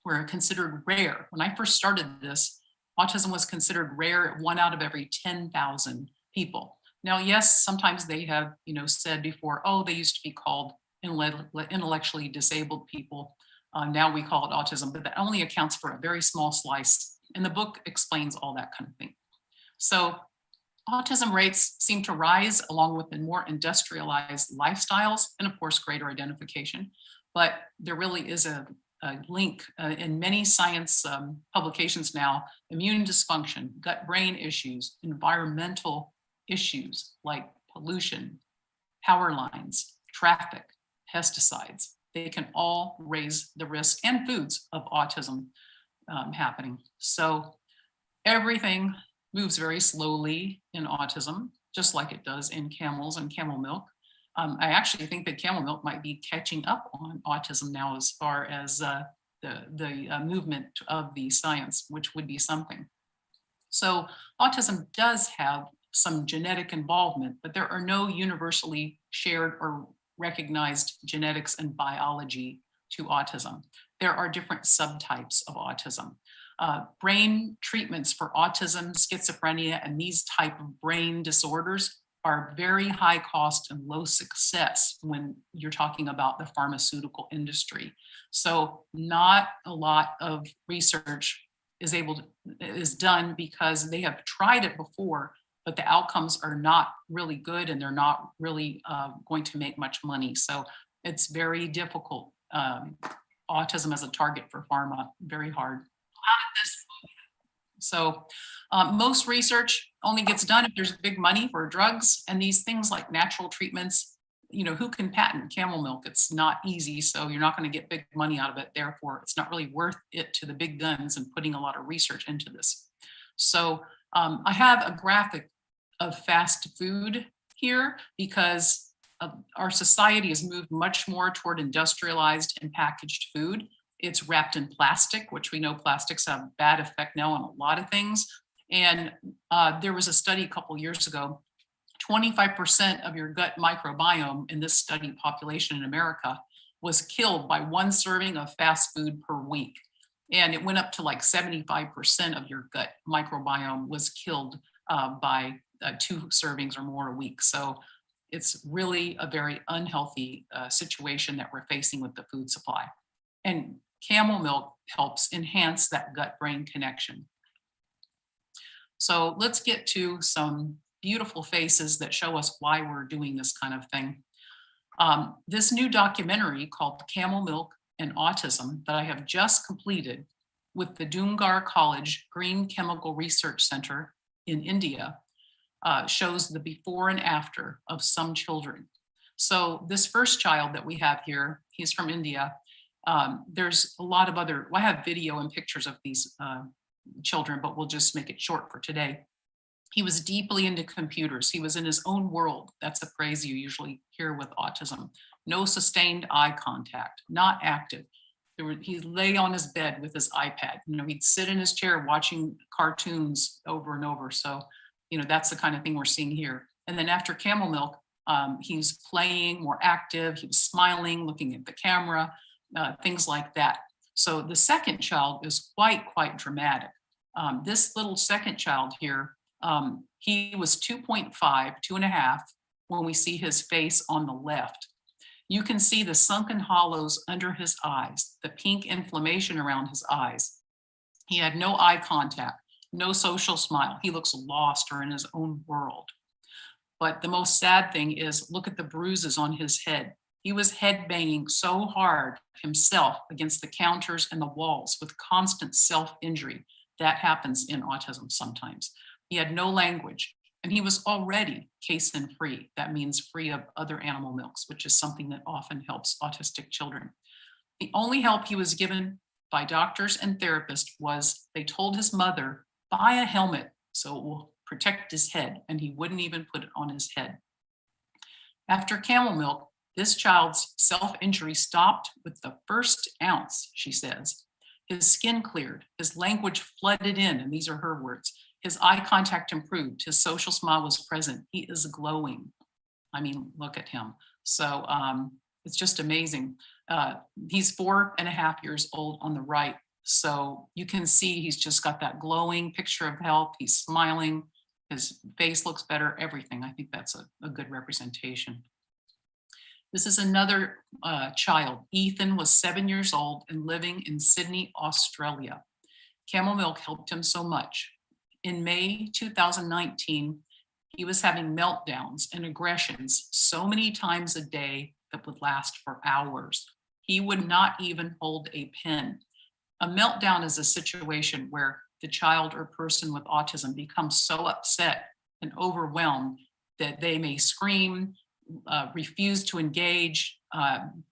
were considered rare. When I first started this, autism was considered rare at 1 out of every 10,000 people. Now, yes, sometimes they have, said before, oh, they used to be called intellectually disabled people. Now we call it autism, but that only accounts for a very small slice. And the book explains all that kind of thing. So autism rates seem to rise along with the more industrialized lifestyles and of course, greater identification. But there really is a link in many science publications now: immune dysfunction, gut-brain issues, environmental issues like pollution, power lines, traffic, pesticides. They can all raise the risk, and foods, of autism happening. So everything moves very slowly in autism, just like it does in camels and camel milk. I actually think that camel milk might be catching up on autism now as far as the movement of the science, which would be something. So autism does have some genetic involvement, but there are no universally shared or recognized genetics and biology to autism. There are different subtypes of autism. Brain treatments for autism, schizophrenia, and these type of brain disorders are very high cost and low success when you're talking about the pharmaceutical industry. So not a lot of research is done because they have tried it before, but the outcomes are not really good and they're not really going to make much money. So it's very difficult. Autism as a target for pharma, very hard. So most research only gets done if there's big money for drugs, and these things like natural treatments who can patent camel milk? It's not easy, so you're not going to get big money out of it. Therefore, it's not really worth it to the big guns and putting a lot of research into this. So I have a graphic of fast food here because our society has moved much more toward industrialized and packaged food. It's wrapped in plastic, which we know plastics have a bad effect now on a lot of things. And there was a study a couple years ago, 25% of your gut microbiome in this study population in America was killed by one serving of fast food per week. And it went up to like 75% of your gut microbiome was killed by 2 servings or more a week. So it's really a very unhealthy situation that we're facing with the food supply. And camel milk helps enhance that gut-brain connection. So let's get to some beautiful faces that show us why we're doing this kind of thing. This new documentary called Camel Milk and Autism that I have just completed with the Dungar College Green Chemical Research Center in India shows the before and after of some children. So this first child that we have here, he's from India. There's a lot of other, I have video and pictures of these children, but we'll just make it short for today. He was deeply into computers. He was in his own world. That's a phrase you usually hear with autism. No sustained eye contact, not active. He'd lay on his bed with his iPad. He'd sit in his chair watching cartoons over and over. So, that's the kind of thing we're seeing here. And then after Camel Milk, he's playing, more active. He was smiling, looking at the camera, things like that. So the second child is quite dramatic. This little second child here, he was 2.5, 2.5 when we see his face on the left. You can see the sunken hollows under his eyes, the pink inflammation around his eyes. He had no eye contact, no social smile. He looks lost or in his own world. But the most sad thing is, look at the bruises on his head. He was headbanging so hard himself against the counters and the walls with constant self-injury. That happens in autism sometimes. He had no language, and he was already casein-free. That means free of other animal milks, which is something that often helps autistic children. The only help he was given by doctors and therapists was they told his mother, buy a helmet so it will protect his head, and he wouldn't even put it on his head. After Camel Milk, this child's self-injury stopped with the first ounce, she says. His skin cleared, his language flooded in, and these are her words. His eye contact improved, his social smile was present. He is glowing. I mean, look at him. So it's just amazing. He's 4.5 years old on the right. So you can see he's just got that glowing picture of health. He's smiling, his face looks better, everything. I think that's a good representation. This is another child. Ethan was 7 years old and living in Sydney, Australia. Camel Milk helped him so much. In May 2019, he was having meltdowns and aggressions so many times a day that would last for hours. He would not even hold a pen. A meltdown is a situation where the child or person with autism becomes so upset and overwhelmed that they may scream, refuse to engage,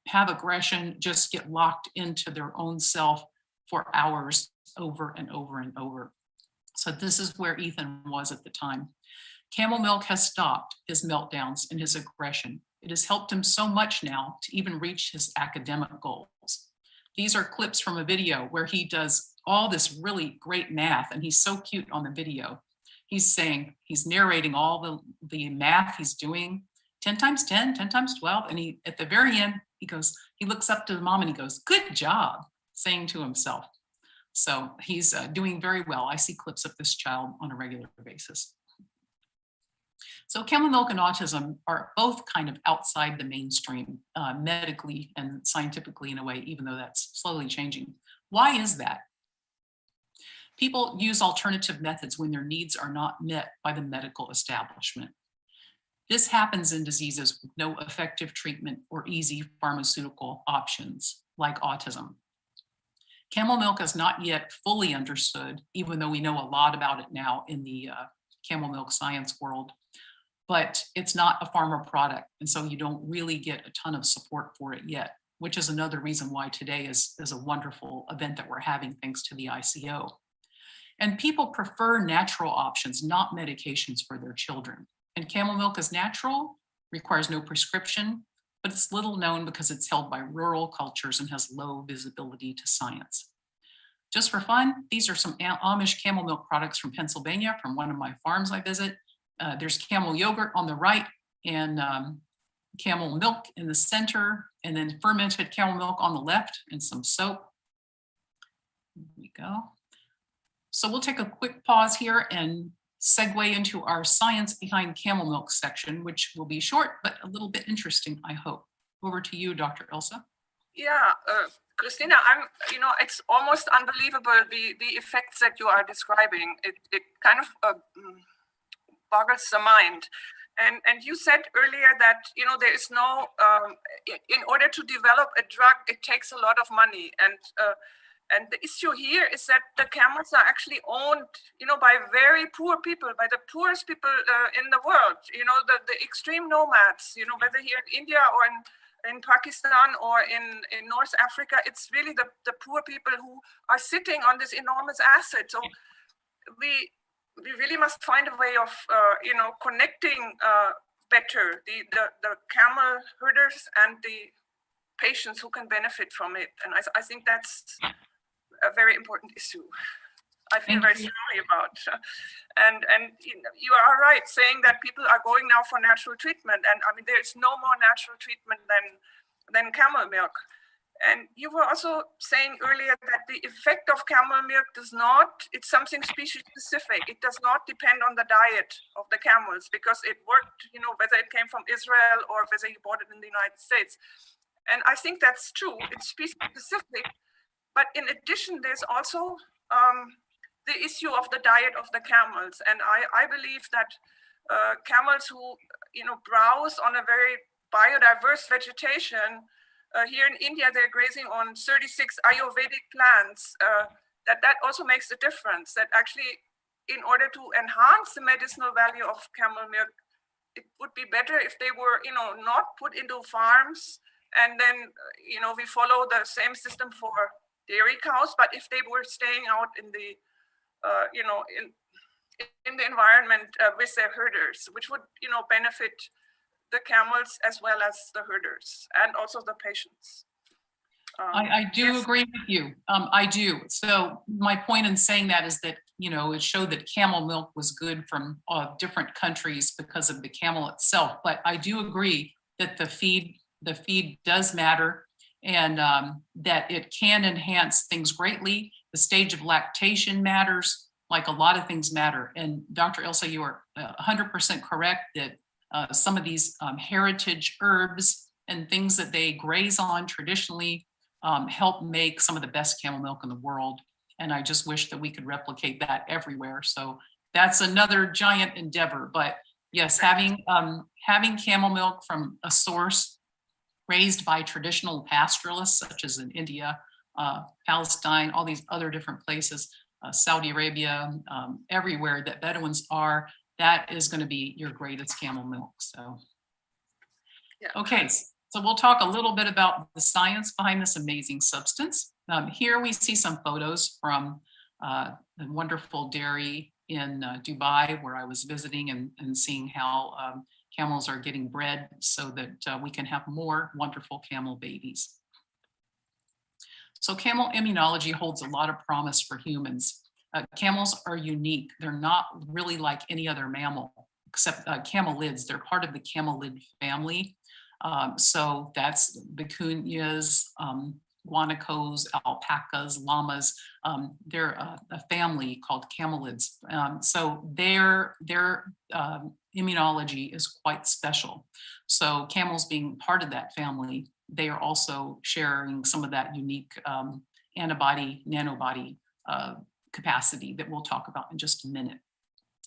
have aggression, just get locked into their own self for hours over and over and over. So this is where Ethan was at the time. Camel Milk has stopped his meltdowns and his aggression. It has helped him so much now to even reach his academic goals. These are clips from a video where he does all this really great math, and he's so cute on the video. He's narrating all the math he's doing, 10 times 10, 10 times 12. And at the very end, he looks up to the mom and he goes, good job, saying to himself. So he's doing very well. I see clips of this child on a regular basis. So Camel Milk and autism are both kind of outside the mainstream, medically and scientifically in a way, even though that's slowly changing. Why is that? People use alternative methods when their needs are not met by the medical establishment. This happens in diseases with no effective treatment or easy pharmaceutical options, like autism. Camel Milk is not yet fully understood, even though we know a lot about it now in the camel milk science world. but it's not a farmer product. And so you don't really get a ton of support for it yet, which is another reason why today is a wonderful event that we're having thanks to the ICO. And people prefer natural options, not medications for their children. And camel milk is natural, requires no prescription, but it's little known because it's held by rural cultures and has low visibility to science. Just for fun, these are some Amish camel milk products from Pennsylvania, from one of my farms I visit. There's camel yogurt on the right and camel milk in the center, and then fermented camel milk on the left and some soap. There we go. So we'll take a quick pause here and segue into our science behind camel milk section, which will be short, but a little bit interesting, I hope. Over to you, Dr. Ilse. Yeah, Christina, it's almost unbelievable, the effects that you are describing. It kind of boggles the mind. And you said earlier that, there is no, in order to develop a drug, it takes a lot of money. And the issue here is that the camels are actually owned, by very poor people, by the poorest people in the world, the extreme nomads, whether here in India or in Pakistan or in North Africa. It's really the poor people who are sitting on this enormous asset. So we really must find a way of, connecting better the camel herders and the patients who can benefit from it. And I think that's a very important issue. I feel very strongly about. And you are right saying that people are going now for natural treatment. And I mean, there's no more natural treatment than camel milk. And you were also saying earlier that the effect of camel milk it's something species specific. It does not depend on the diet of the camels because it worked, whether it came from Israel or whether you bought it in the United States. And I think that's true. It's species specific. But in addition, there's also the issue of the diet of the camels. And I believe that camels who, browse on a very biodiverse vegetation, here in India, they're grazing on 36 Ayurvedic plants. That also makes a difference. That actually, in order to enhance the medicinal value of camel milk, it would be better if they were, not put into farms. And then, we follow the same system for dairy cows. But if they were staying out in the, in the environment with their herders, which would, benefit the camels as well as the herders and also the patients. I do agree with you. I do. So my point in saying that is that, it showed that camel milk was good from different countries because of the camel itself. But I do agree that the feed does matter and that it can enhance things greatly. The stage of lactation matters, like a lot of things matter. And Dr. Ilse, you are 100% correct that some of these heritage herbs and things that they graze on traditionally help make some of the best camel milk in the world. And I just wish that we could replicate that everywhere. So that's another giant endeavor. But yes, having camel milk from a source raised by traditional pastoralists, such as in India, Palestine, all these other different places, Saudi Arabia, everywhere that Bedouins are, that is going to be your greatest camel milk. So, yeah. Okay, so we'll talk a little bit about the science behind this amazing substance. Here we see some photos from the wonderful dairy in Dubai, where I was visiting and seeing how camels are getting bred so that we can have more wonderful camel babies. So camel immunology holds a lot of promise for humans. Camels are unique. They're not really like any other mammal, except camelids. They're part of the camelid family. So that's vicunias, guanacos, alpacas, llamas. They're a family called camelids. So their immunology is quite special. So camels being part of that family, they are also sharing some of that unique antibody, nanobody capacity that we'll talk about in just a minute.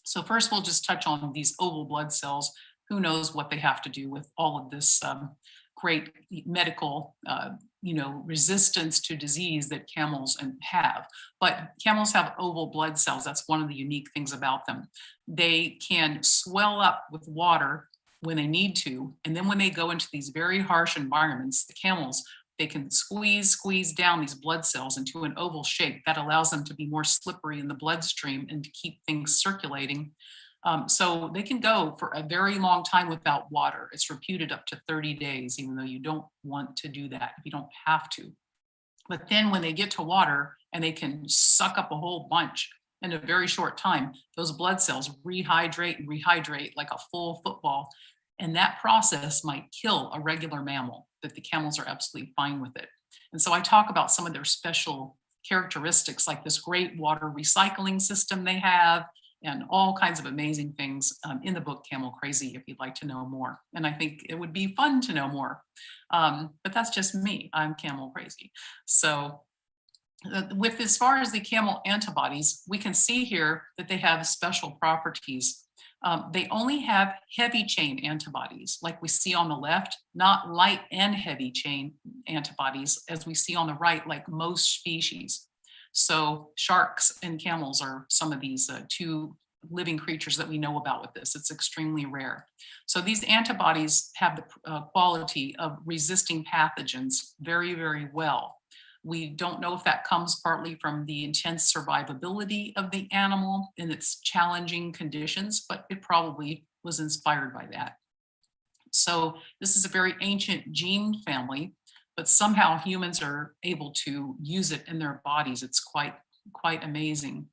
So first we'll just touch on these oval blood cells. Who knows what they have to do with all of this great medical resistance to disease that camels have. But camels have oval blood cells. That's one of the unique things about them. They can swell up with water when they need to. And then when they go into these very harsh environments, the camels, they can squeeze down these blood cells into an oval shape that allows them to be more slippery in the bloodstream and to keep things circulating. So they can go for a very long time without water. It's reputed up to 30 days, even though you don't want to do that. You don't have to. But then when they get to water and they can suck up a whole bunch in a very short time, those blood cells rehydrate like a full football. And that process might kill a regular mammal, but the camels are absolutely fine with it. And so I talk about some of their special characteristics, like this great water recycling system they have, and all kinds of amazing things in the book Camel Crazy, if you'd like to know more. And I think it would be fun to know more, but that's just me, I'm camel crazy. So with as far as the camel antibodies, we can see here that they have special properties. They only have heavy chain antibodies, like we see on the left, not light and heavy chain antibodies, as we see on the right, like most species. So sharks and camels are some of these two living creatures that we know about with this. It's extremely rare. So these antibodies have the quality of resisting pathogens very, very well. We don't know if that comes partly from the intense survivability of the animal in its challenging conditions, but it probably was inspired by that. So this is a very ancient gene family, but somehow humans are able to use it in their bodies. It's quite amazing.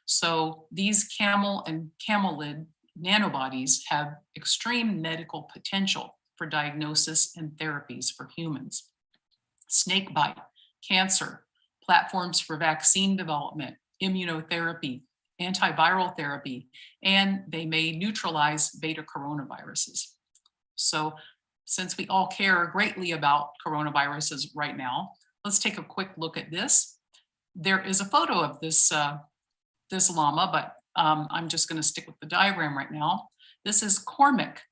So these camel and camelid nanobodies have extreme medical potential for diagnosis and therapies for humans. Snake bite, cancer, platforms for vaccine development, immunotherapy, antiviral therapy, and they may neutralize beta coronaviruses. So since we all care greatly about coronaviruses right now, let's take a quick look at this. There is a photo of this, this llama, but I'm just going to stick with the diagram right now. This is Cormac.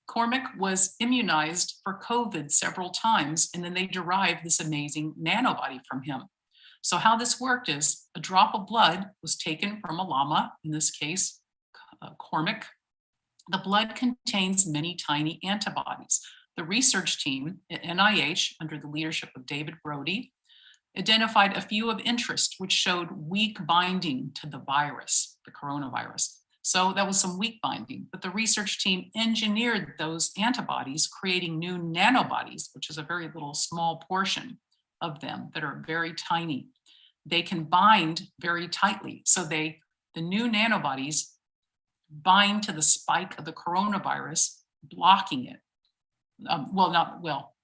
Cormac was immunized for COVID several times, and then they derived this amazing nanobody from him. So how this worked is a drop of blood was taken from a llama, in this case, Cormac. The blood contains many tiny antibodies. The research team at NIH, under the leadership of David Brody, identified a few of interest, which showed weak binding to the virus, the coronavirus. So that was some weak binding, but the research team engineered those antibodies, creating new nanobodies, which is a very little small portion of them that are very tiny. They can bind very tightly. So the new nanobodies bind to the spike of the coronavirus, blocking it.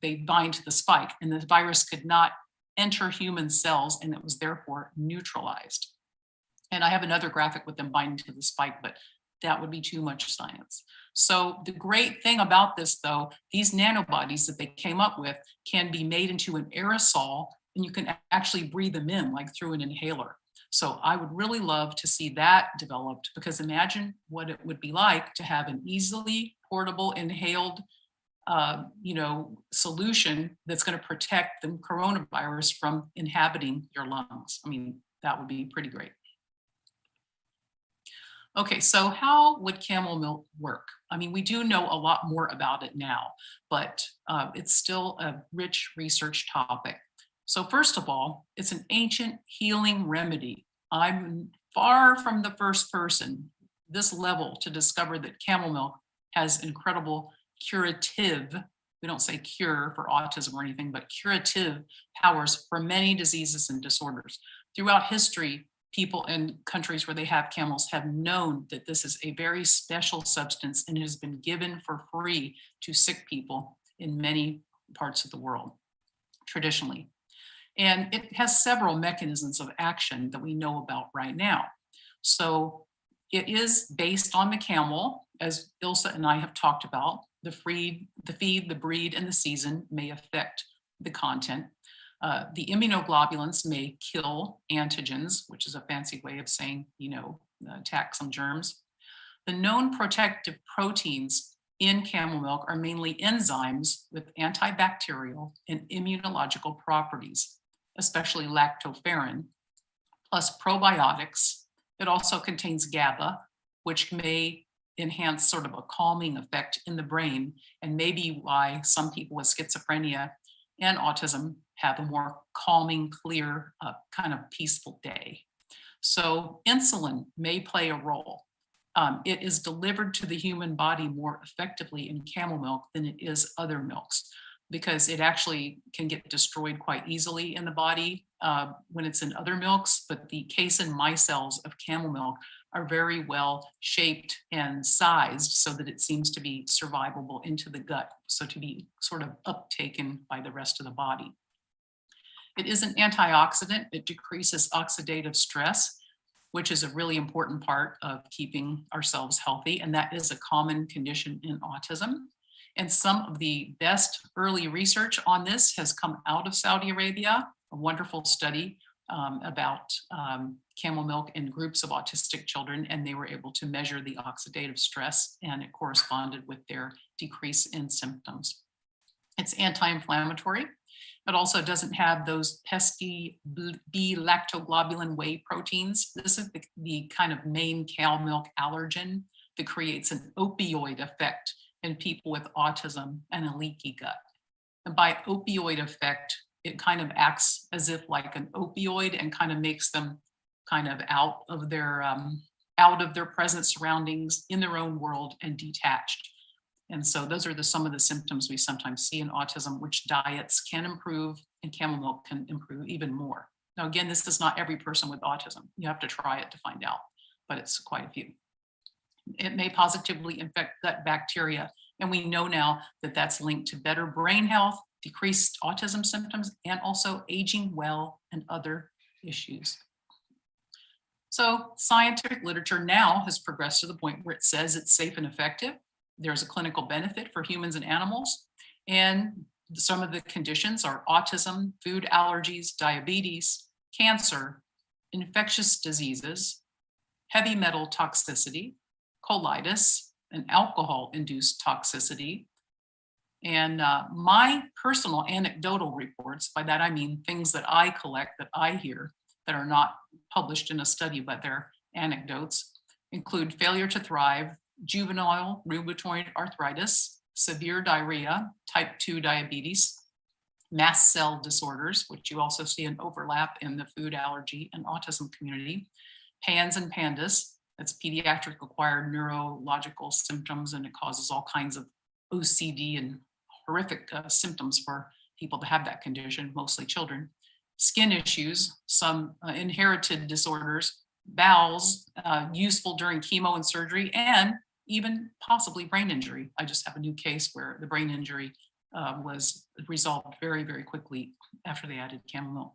They bind to the spike, and the virus could not enter human cells, and it was therefore neutralized. And I have another graphic with them binding to the spike, but that would be too much science. So the great thing about this, though, these nanobodies that they came up with can be made into an aerosol, and you can actually breathe them in like through an inhaler. So I would really love to see that developed, because imagine what it would be like to have an easily portable inhaled solution that's going to protect the coronavirus from inhabiting your lungs. I mean, that would be pretty great. Okay, so how would camel milk work? I mean, we do know a lot more about it now, but it's still a rich research topic. So first of all, it's an ancient healing remedy. I'm far from the first person this level to discover that camel milk has incredible curative, we don't say cure for autism or anything, but curative powers for many diseases and disorders. Throughout history, people in countries where they have camels have known that this is a very special substance, and it has been given for free to sick people in many parts of the world, traditionally. And it has several mechanisms of action that we know about right now. So it is based on the camel, as Ilse and I have talked about. The feed, the breed, and the season may affect the content. The immunoglobulins may kill antigens, which is a fancy way of saying, attack some germs. The known protective proteins in camel milk are mainly enzymes with antibacterial and immunological properties, especially lactoferrin, plus probiotics. It also contains GABA, which may enhance sort of a calming effect in the brain, and maybe why some people with schizophrenia and autism have a more calming, clear, kind of peaceful day. So insulin may play a role. It is delivered to the human body more effectively in camel milk than it is other milks, because it actually can get destroyed quite easily in the body when it's in other milks, but the casein micelles of camel milk are very well shaped and sized so that it seems to be survivable into the gut, so to be sort of uptaken by the rest of the body. It is an antioxidant. It decreases oxidative stress, which is a really important part of keeping ourselves healthy, and that is a common condition in autism. And some of the best early research on this has come out of Saudi Arabia, a wonderful study about camel milk in groups of autistic children, and they were able to measure the oxidative stress, and it corresponded with their decrease in symptoms. It's anti-inflammatory. It also doesn't have those pesky B-lactoglobulin whey proteins. This is the kind of main cow milk allergen that creates an opioid effect in people with autism and a leaky gut. And by opioid effect, it kind of acts as if like an opioid and kind of makes them kind of out of their present surroundings, in their own world, and detached. And so those are some of the symptoms we sometimes see in autism, which diets can improve, and camel milk can improve even more. Now, again, this is not every person with autism. You have to try it to find out, but it's quite a few. It may positively infect gut bacteria, and we know now that that's linked to better brain health, decreased autism symptoms, and also aging well and other issues. So scientific literature now has progressed to the point where it says it's safe and effective. There's a clinical benefit for humans and animals, and some of the conditions are autism, food allergies, diabetes, cancer, infectious diseases, heavy metal toxicity, colitis, and alcohol-induced toxicity. And my personal anecdotal reports, by that I mean things that I collect, that I hear, that are not published in a study, but they're anecdotes, include failure to thrive, juvenile rheumatoid arthritis, severe diarrhea, type 2 diabetes, mast cell disorders, which you also see an overlap in the food allergy and autism community, PANS and PANDAS, that's pediatric acquired neurological symptoms, and it causes all kinds of OCD and horrific symptoms for people to have that condition, mostly children. Skin issues, some inherited disorders, bowels, useful during chemo and surgery, and even possibly brain injury. I just have a new case where the brain injury was resolved very, very quickly after they added camel milk.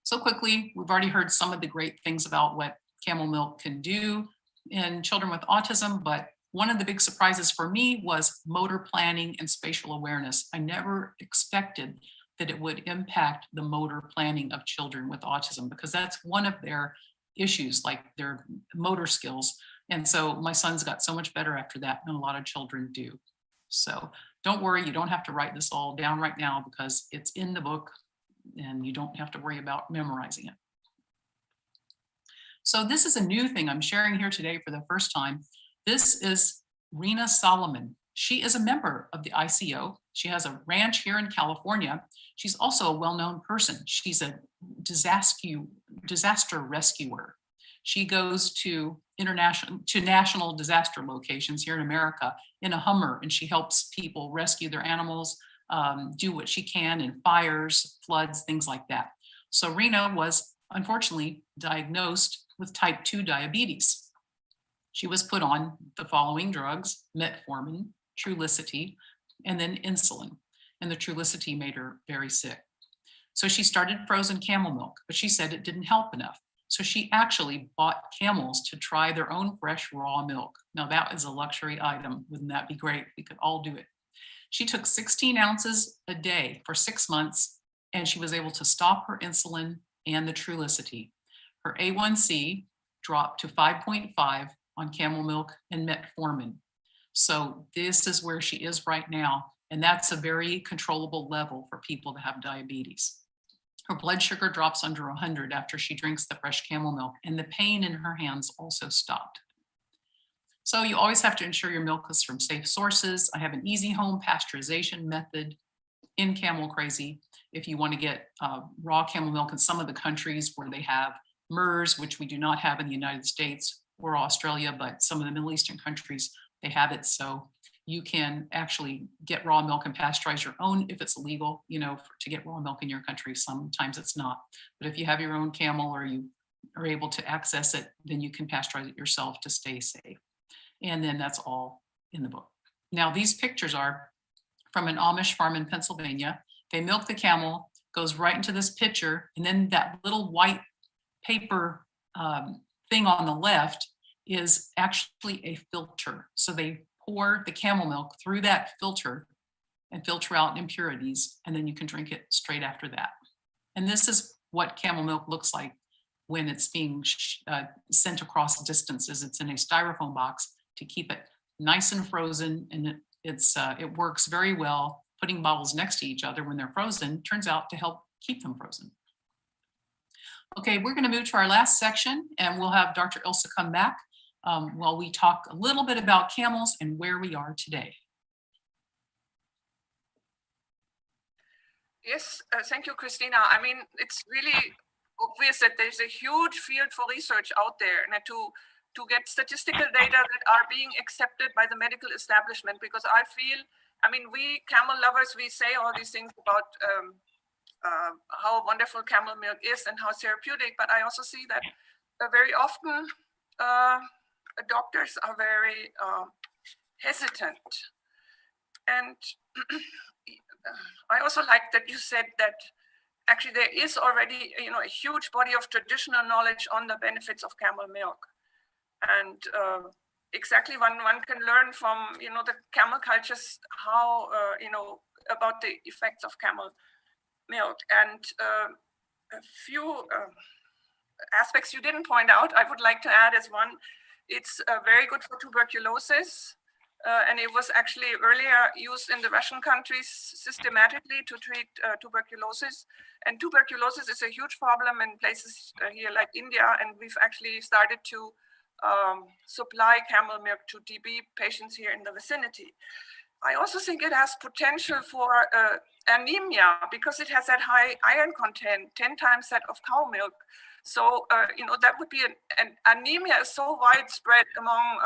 So quickly, we've already heard some of the great things about what camel milk can do in children with autism, but one of the big surprises for me was motor planning and spatial awareness. I never expected that it would impact the motor planning of children with autism, because that's one of their issues, like their motor skills. And so my son's got so much better after that than a lot of children do. So don't worry, you don't have to write this all down right now, because it's in the book and you don't have to worry about memorizing it. So this is a new thing I'm sharing here today for the first time. This is Rena Solomon. She is a member of the ICO. She has a ranch here in California. She's also a well-known person. She's a disaster rescuer. She goes to national disaster locations here in America in a Hummer, and she helps people rescue their animals, do what she can in fires, floods, things like that. So Rena was unfortunately diagnosed with type 2 diabetes. She was put on the following drugs: metformin, Trulicity, and then insulin. And the Trulicity made her very sick. So she started frozen camel milk, but she said it didn't help enough. So she actually bought camels to try their own fresh raw milk. Now that is a luxury item. Wouldn't that be great? We could all do it. She took 16 ounces a day for 6 months, and she was able to stop her insulin and the Trulicity. Her A1C dropped to 5.5 on camel milk and metformin. So this is where she is right now. And that's a very controllable level for people that have diabetes. Her blood sugar drops under 100 after she drinks the fresh camel milk, and the pain in her hands also stopped. So you always have to ensure your milk is from safe sources. I have an easy home pasteurization method in Camel Crazy. If you want to get raw camel milk in some of the countries where they have MERS, which we do not have in the United States or Australia, but some of the Middle Eastern countries, they have it. So you can actually get raw milk and pasteurize your own if it's illegal, to get raw milk in your country. Sometimes it's not. But if you have your own camel or you are able to access it, then you can pasteurize it yourself to stay safe. And then that's all in the book. Now, these pictures are from an Amish farm in Pennsylvania. They milk the camel, goes right into this pitcher, and then that little white paper thing on the left is actually a filter. So they pour the camel milk through that filter and filter out impurities, and then you can drink it straight after that. And this is what camel milk looks like when it's being sent across distances. It's in a styrofoam box to keep it nice and frozen, and it works very well. Putting bottles next to each other when they're frozen turns out to help keep them frozen. Okay, we're going to move to our last section, and we'll have Dr. Ilse come back while we talk a little bit about camels and where we are today. Yes, thank you, Christina. I mean, it's really obvious that there's a huge field for research out there, and to get statistical data that are being accepted by the medical establishment, because I feel, we camel lovers, we say all these things about how wonderful camel milk is and how therapeutic, but I also see that very often doctors are very hesitant. And I also like that you said that actually there is already a huge body of traditional knowledge on the benefits of camel milk. And exactly one can learn from the camel cultures how about the effects of camel milk. And a few aspects you didn't point out I would like to add is one, it's very good for tuberculosis, and it was actually earlier used in the Russian countries systematically to treat tuberculosis. And tuberculosis is a huge problem in places here like India, and we've actually started to supply camel milk to TB patients here in the vicinity. I also think it has potential for anemia because it has that high iron content, 10 times that of cow milk. So, that would be an anemia is so widespread among,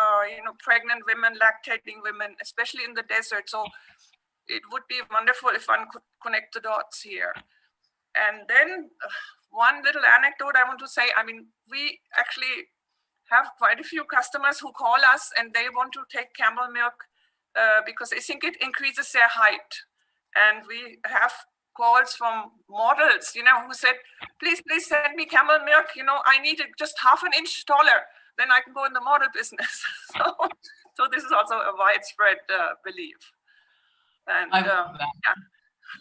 pregnant women, lactating women, especially in the desert. So it would be wonderful if one could connect the dots here. And then one little anecdote I want to say, we actually have quite a few customers who call us and they want to take camel milk because they think it increases their height. And we have calls from models, who said, please send me camel milk. I need it just half an inch taller. Then I can go in the model business. So this is also a widespread belief. And I love that. Yeah.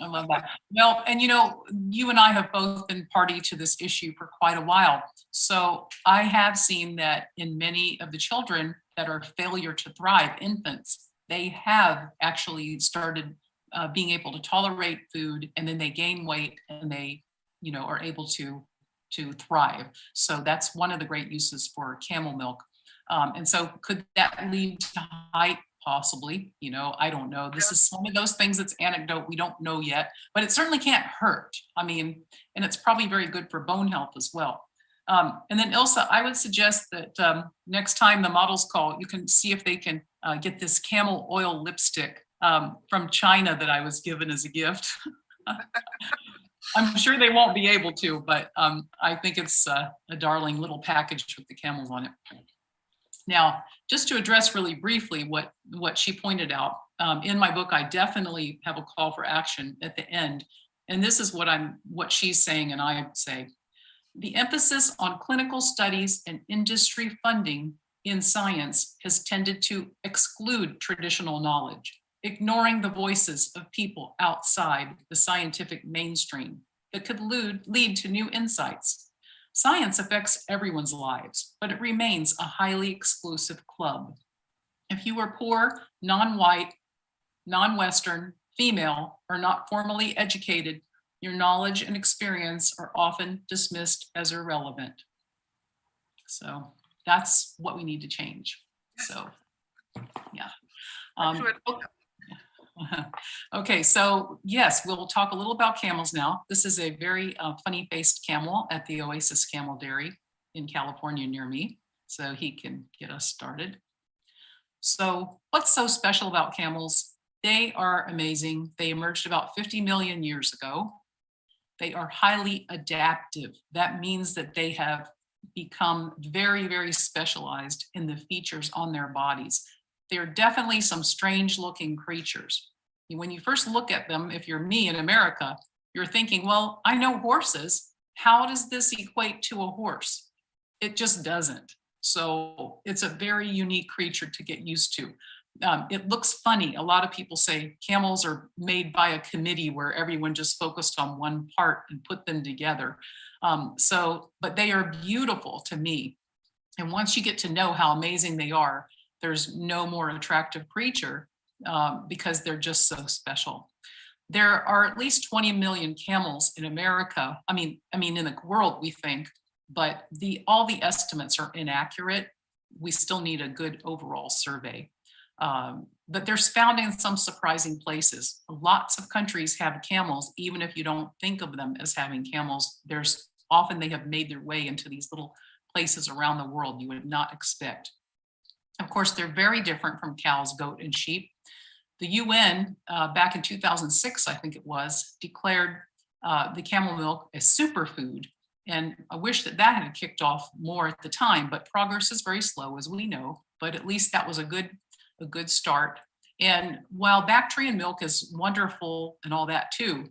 I love that. Well, and you and I have both been party to this issue for quite a while. So I have seen that in many of the children that are failure to thrive, infants, they have actually started being able to tolerate food, and then they gain weight and they, are able to thrive. So that's one of the great uses for camel milk. And so could that lead to height? Possibly, I don't know. This is one of those things that's anecdote. We don't know yet, but it certainly can't hurt. And it's probably very good for bone health as well. And then Ilse, I would suggest that next time the models call, you can see if they can get this camel oil lipstick from China that I was given as a gift. I'm sure they won't be able to, but I think it's a darling little package with the camels on it. Now, just to address really briefly what she pointed out, in my book, I definitely have a call for action at the end. And this is what she's saying and I say. The emphasis on clinical studies and industry funding in science has tended to exclude traditional knowledge, ignoring the voices of people outside the scientific mainstream that could lead to new insights. Science affects everyone's lives, but it remains a highly exclusive club. If you are poor, non-white, non-Western, female, or not formally educated, your knowledge and experience are often dismissed as irrelevant. So that's what we need to change. So, yeah. Okay, so yes, we'll talk a little about camels now. This is a very funny-faced camel at the Oasis Camel Dairy in California near me, so he can get us started. So what's so special about camels? They are amazing. They emerged about 50 million years ago. They are highly adaptive. That means that they have become very, very specialized in the features on their bodies. They're definitely some strange looking creatures. When you first look at them, if you're me in America, you're thinking, well, I know horses. How does this equate to a horse? It just doesn't. So it's a very unique creature to get used to. It looks funny. A lot of people say camels are made by a committee where everyone just focused on one part and put them together. But they are beautiful to me. And once you get to know how amazing they are, there's no more attractive creature because they're just so special. There are at least 20 million camels in America. I mean in the world, we think, but all the estimates are inaccurate. We still need a good overall survey. But they're found in some surprising places. Lots of countries have camels, even if you don't think of them as having camels. Often they have made their way into these little places around the world you would not expect. Of course, they're very different from cows, goat, and sheep. The UN, back in 2006, I think it was, declared the camel milk a superfood. And I wish that had kicked off more at the time, but progress is very slow, as we know, but at least that was a good start. And while Bactrian milk is wonderful and all that too,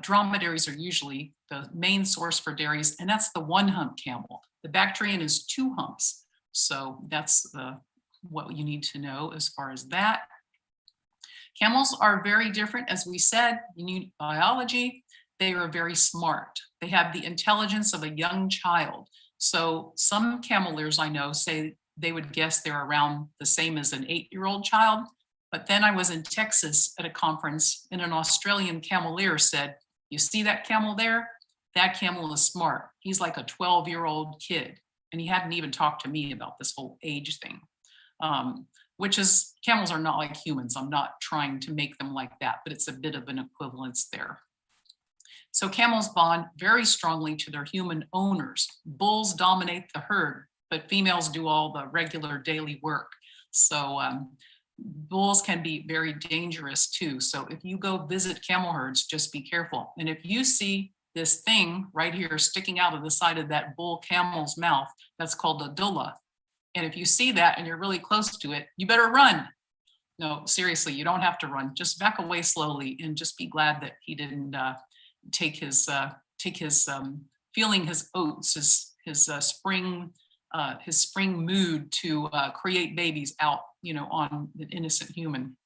dromedaries are usually the main source for dairies, and that's the one hump camel. The Bactrian is 2 humps. So that's what you need to know as far as that. Camels are very different, as we said, in biology. They are very smart. They have the intelligence of a young child. So some cameliers I know say they would guess they're around the same as an 8-year-old child. But then I was in Texas at a conference and an Australian camelier said, you see that camel there? That camel is smart. He's like a 12-year-old kid. And he hadn't even talked to me about this whole age thing, which is, camels are not like humans. I'm not trying to make them like that, but it's a bit of an equivalence there. So camels bond very strongly to their human owners. Bulls dominate the herd, but females do all the regular daily work. So bulls can be very dangerous too. So if you go visit camel herds, just be careful. And if you see this thing right here sticking out of the side of that bull camel's mouth, that's called a dula. And if you see that and you're really close to it, you better run. No, seriously, you don't have to run. Just back away slowly and just be glad that he didn't take his feeling his oats, his spring mood to create babies out, on an innocent human.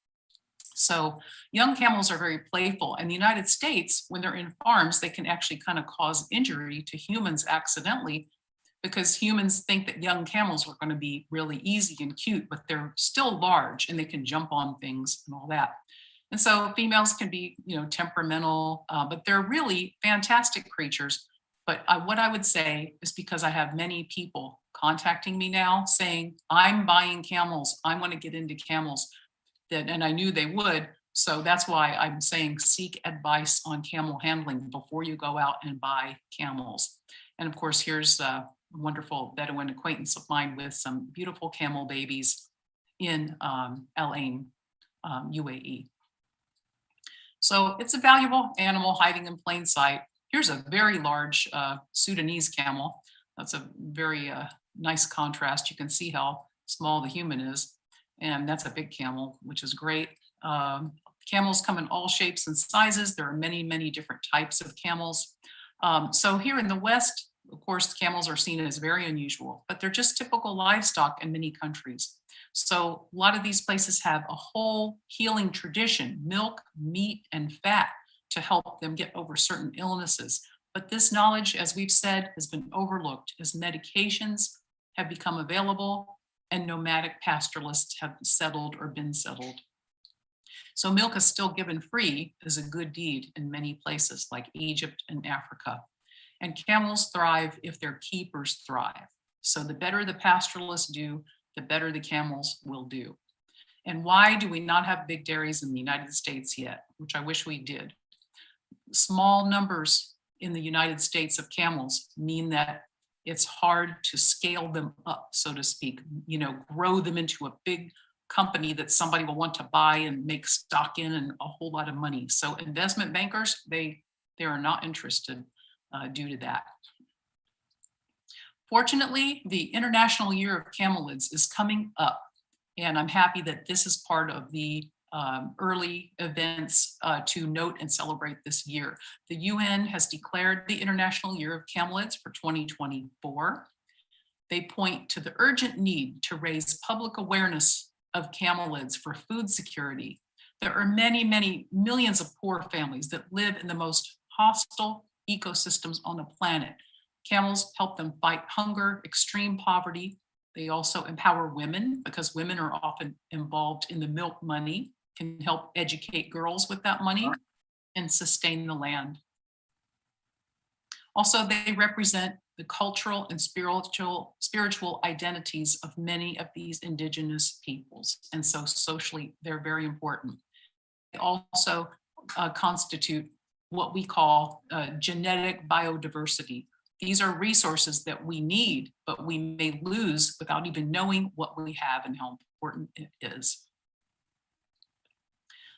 So young camels are very playful. In the United States, when they're in farms, they can actually kind of cause injury to humans accidentally because humans think that young camels are going to be really easy and cute, but they're still large and they can jump on things and all that. And so females can be, temperamental, but they're really fantastic creatures. But what I would say is because I have many people contacting me now saying, I'm buying camels, I want to get into camels, and I knew they would. So that's why I'm saying seek advice on camel handling before you go out and buy camels. And of course, here's a wonderful Bedouin acquaintance of mine with some beautiful camel babies in Al Ain, UAE. So it's a valuable animal hiding in plain sight. Here's a very large Sudanese camel. That's a very nice contrast. You can see how small the human is. And that's a big camel, which is great. Camels come in all shapes and sizes. There are many, many different types of camels. So here in the West, of course, camels are seen as very unusual, but they're just typical livestock in many countries. So a lot of these places have a whole healing tradition, milk, meat, and fat to help them get over certain illnesses. But this knowledge, as we've said, has been overlooked as medications have become available and nomadic pastoralists have settled or been settled. So milk is still given free as a good deed in many places like Egypt and Africa. And camels thrive if their keepers thrive. So the better the pastoralists do, the better the camels will do. And why do we not have big dairies in the United States yet, which I wish we did? Small numbers in the United States of camels mean that it's hard to scale them up, so to speak, grow them into a big company that somebody will want to buy and make stock in and a whole lot of money. So investment bankers, they are not interested due to that. Fortunately, the International Year of Camelids is coming up, and I'm happy that this is part of the early events to note and celebrate this year. The UN has declared the International Year of Camelids for 2024. They point to the urgent need to raise public awareness of camelids for food security. There are many, many millions of poor families that live in the most hostile ecosystems on the planet. Camels help them fight hunger, extreme poverty. They also empower women because women are often involved in the milk money, can help educate girls with that money and sustain the land. Also, they represent the cultural and spiritual identities of many of these indigenous peoples. And so socially, they're very important. They also constitute what we call genetic biodiversity. These are resources that we need, but we may lose without even knowing what we have and how important it is.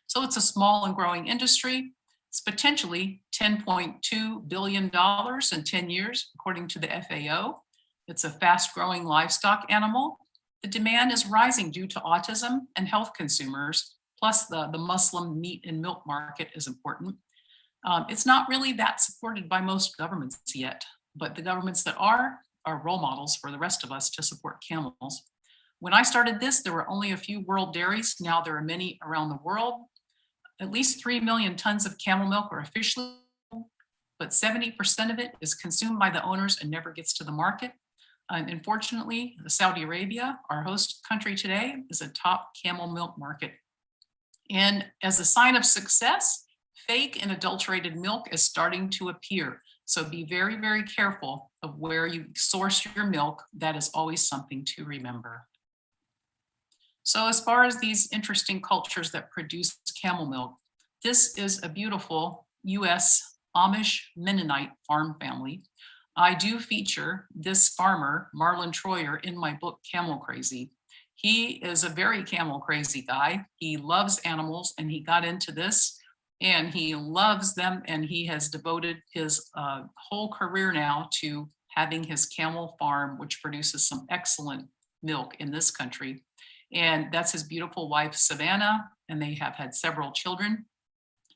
So it's a small and growing industry. It's potentially $10.2 billion in 10 years, according to the FAO. It's a fast-growing livestock animal. The demand is rising due to autism and health consumers, plus the Muslim meat and milk market is important. It's not really that supported by most governments yet, but the governments that are role models for the rest of us to support camels. When I started this, there were only a few world dairies. Now there are many around the world. At least 3 million tons of camel milk are officially, but 70% of it is consumed by the owners and never gets to the market. And unfortunately, Saudi Arabia, our host country today, is a top camel milk market. And as a sign of success, fake and adulterated milk is starting to appear. So be very, very careful of where you source your milk. That is always something to remember. So as far as these interesting cultures that produce camel milk, this is a beautiful US Amish Mennonite farm family. I do feature this farmer, Marlon Troyer, in my book, Camel Crazy. He is a very camel crazy guy. He loves animals and he got into this and he loves them, and he has devoted his whole career now to having his camel farm, which produces some excellent milk in this country. And that's his beautiful wife, Savannah, and they have had several children.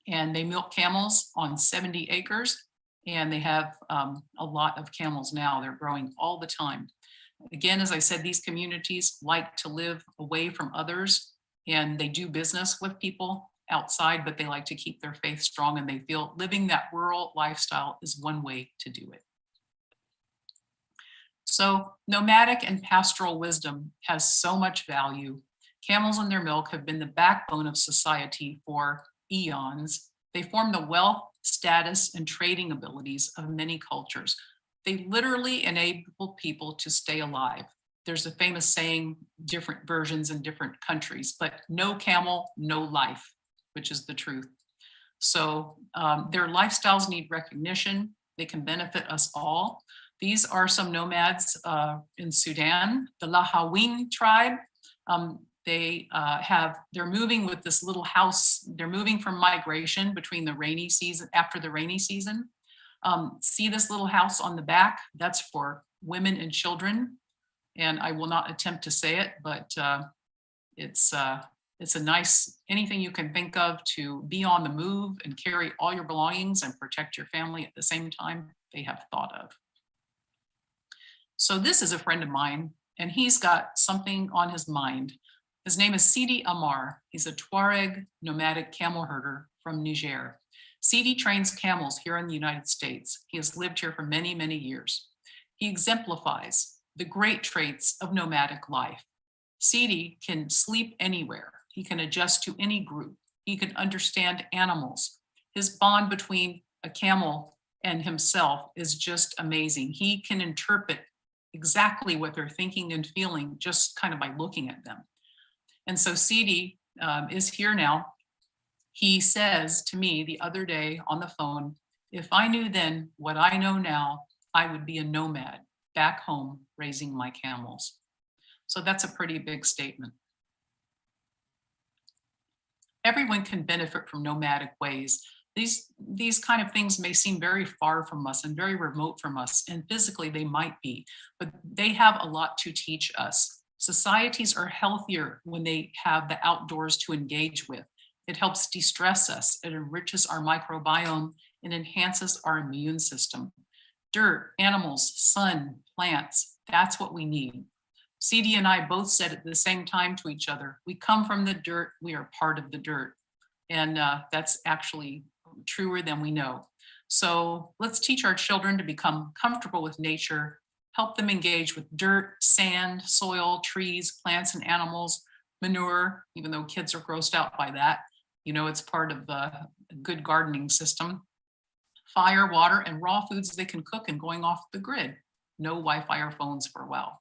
And they milk camels on 70 acres, and they have a lot of camels now. They're growing all the time. Again, as I said, these communities like to live away from others, and they do business with people outside, but they like to keep their faith strong, and they feel living that rural lifestyle is one way to do it. So nomadic and pastoral wisdom has so much value. Camels and their milk have been the backbone of society for eons. They form the wealth, status, and trading abilities of many cultures. They literally enable people to stay alive. There's a famous saying, different versions in different countries, but no camel, no life, which is the truth. So their lifestyles need recognition. They can benefit us all. These are some nomads in Sudan, the Lahawin tribe. They're moving with this little house. They're moving from migration between the rainy season, after the rainy season. See this little house on the back? That's for women and children. And I will not attempt to say it, but it's a nice, anything you can think of to be on the move and carry all your belongings and protect your family at the same time, they have thought of. So this is a friend of mine, and he's got something on his mind. His name is Sidi Amar. He's a Tuareg nomadic camel herder from Niger. Sidi trains camels here in the United States. He has lived here for many, many years. He exemplifies the great traits of nomadic life. Sidi can sleep anywhere. He can adjust to any group. He can understand animals. His bond between a camel and himself is just amazing. He can interpret exactly what they're thinking and feeling just kind of by looking at them. And so Sidi is here now. He says to me the other day on the phone, if I knew then what I know now, I would be a nomad back home raising my camels. So that's a pretty big statement. Everyone can benefit from nomadic ways. These kind of things may seem very far from us and very remote from us, and physically they might be, but they have a lot to teach us. Societies are healthier when they have the outdoors to engage with. It helps de-stress us, it enriches our microbiome, and enhances our immune system. Dirt, animals, sun, plants, that's what we need. Sidi and I both said at the same time to each other, we come from the dirt, we are part of the dirt. And that's actually truer than we know. So let's teach our children to become comfortable with nature, help them engage with dirt, sand, soil, trees, plants, and animals, manure, even though kids are grossed out by that. You know, it's part of a good gardening system. Fire, water, and raw foods they can cook and going off the grid. No Wi-Fi or phones for a while.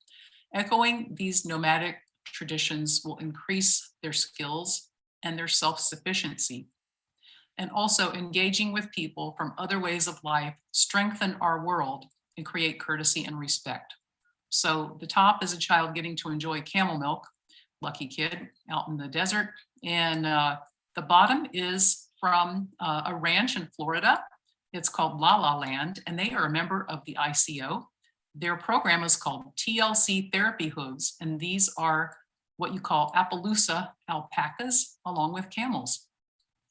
Echoing these nomadic traditions will increase their skills and their self-sufficiency. And also engaging with people from other ways of life strengthen our world and create courtesy and respect. So the top is a child getting to enjoy camel milk, lucky kid out in the desert. And the bottom is from a ranch in Florida. It's called La La Land, and they are a member of the ICO. Their program is called TLC Therapy Hooves, and these are what you call Appaloosa alpacas along with camels.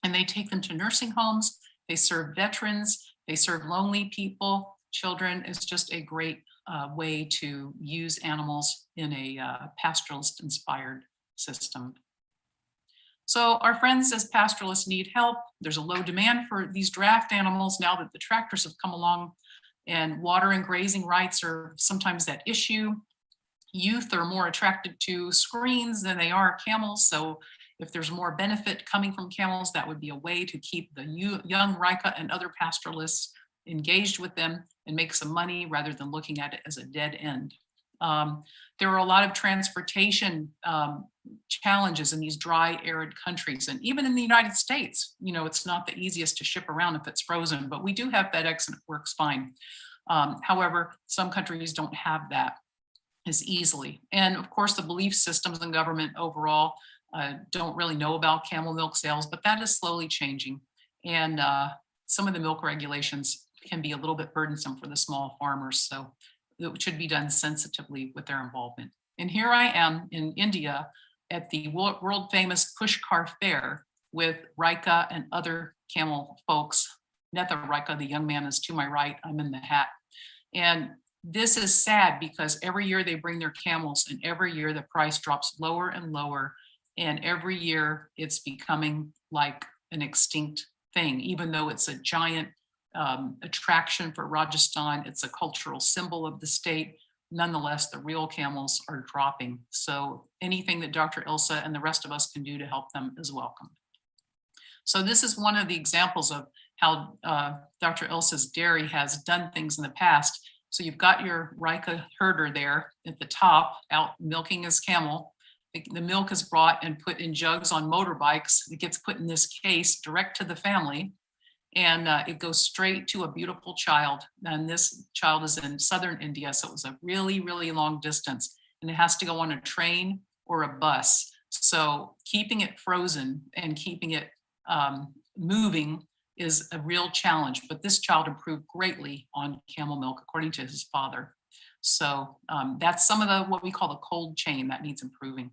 And they take them to nursing homes, they serve veterans, they serve lonely people, children. It's just a great way to use animals in a pastoralist-inspired system. So our friends as pastoralists need help. There's a low demand for these draft animals now that the tractors have come along, and water and grazing rights are sometimes that issue. Youth are more attracted to screens than they are camels. So if there's more benefit coming from camels, that would be a way to keep the young Rika and other pastoralists engaged with them and make some money rather than looking at it as a dead end. There are a lot of transportation challenges in these dry, arid countries. And even in the United States, you know, it's not the easiest to ship around if it's frozen, but we do have FedEx and it works fine. However, some countries don't have that as easily. And of course, the belief systems in government overall don't really know about camel milk sales, but that is slowly changing. And some of the milk regulations can be a little bit burdensome for the small farmers. So it should be done sensitively with their involvement. And here I am in India at the world famous Pushkar Fair with Rika and other camel folks. Netha Rika, the young man, is to my right. I'm in the hat. And this is sad because every year they bring their camels and every year the price drops lower and lower. And every year it's becoming like an extinct thing, even though it's a giant attraction for Rajasthan. It's a cultural symbol of the state. Nonetheless, the real camels are dropping. So anything that Dr. Ilsa and the rest of us can do to help them is welcome. So this is one of the examples of how Dr. Ilsa's dairy has done things in the past. So you've got your Rika herder there at the top out milking his camel. The milk is brought and put in jugs on motorbikes. It gets put in this case direct to the family. And it goes straight to a beautiful child. And this child is in southern India, so it was a really, really long distance. And it has to go on a train or a bus. So keeping it frozen and keeping it moving is a real challenge. But this child improved greatly on camel milk, according to his father. So that's some of the what we call the cold chain that needs improving.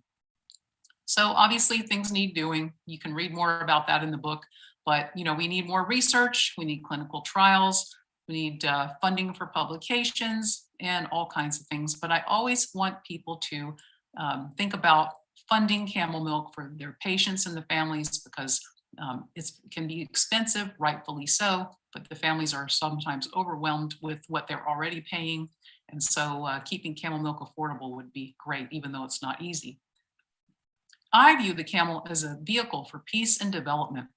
So obviously things need doing. You can read more about that in the book. But you know, we need more research, we need clinical trials, we need funding for publications and all kinds of things. But I always want people to think about funding camel milk for their patients and the families because it can be expensive, rightfully so, but the families are sometimes overwhelmed with what they're already paying. And so keeping camel milk affordable would be great, even though it's not easy. I view the camel as a vehicle for peace and development.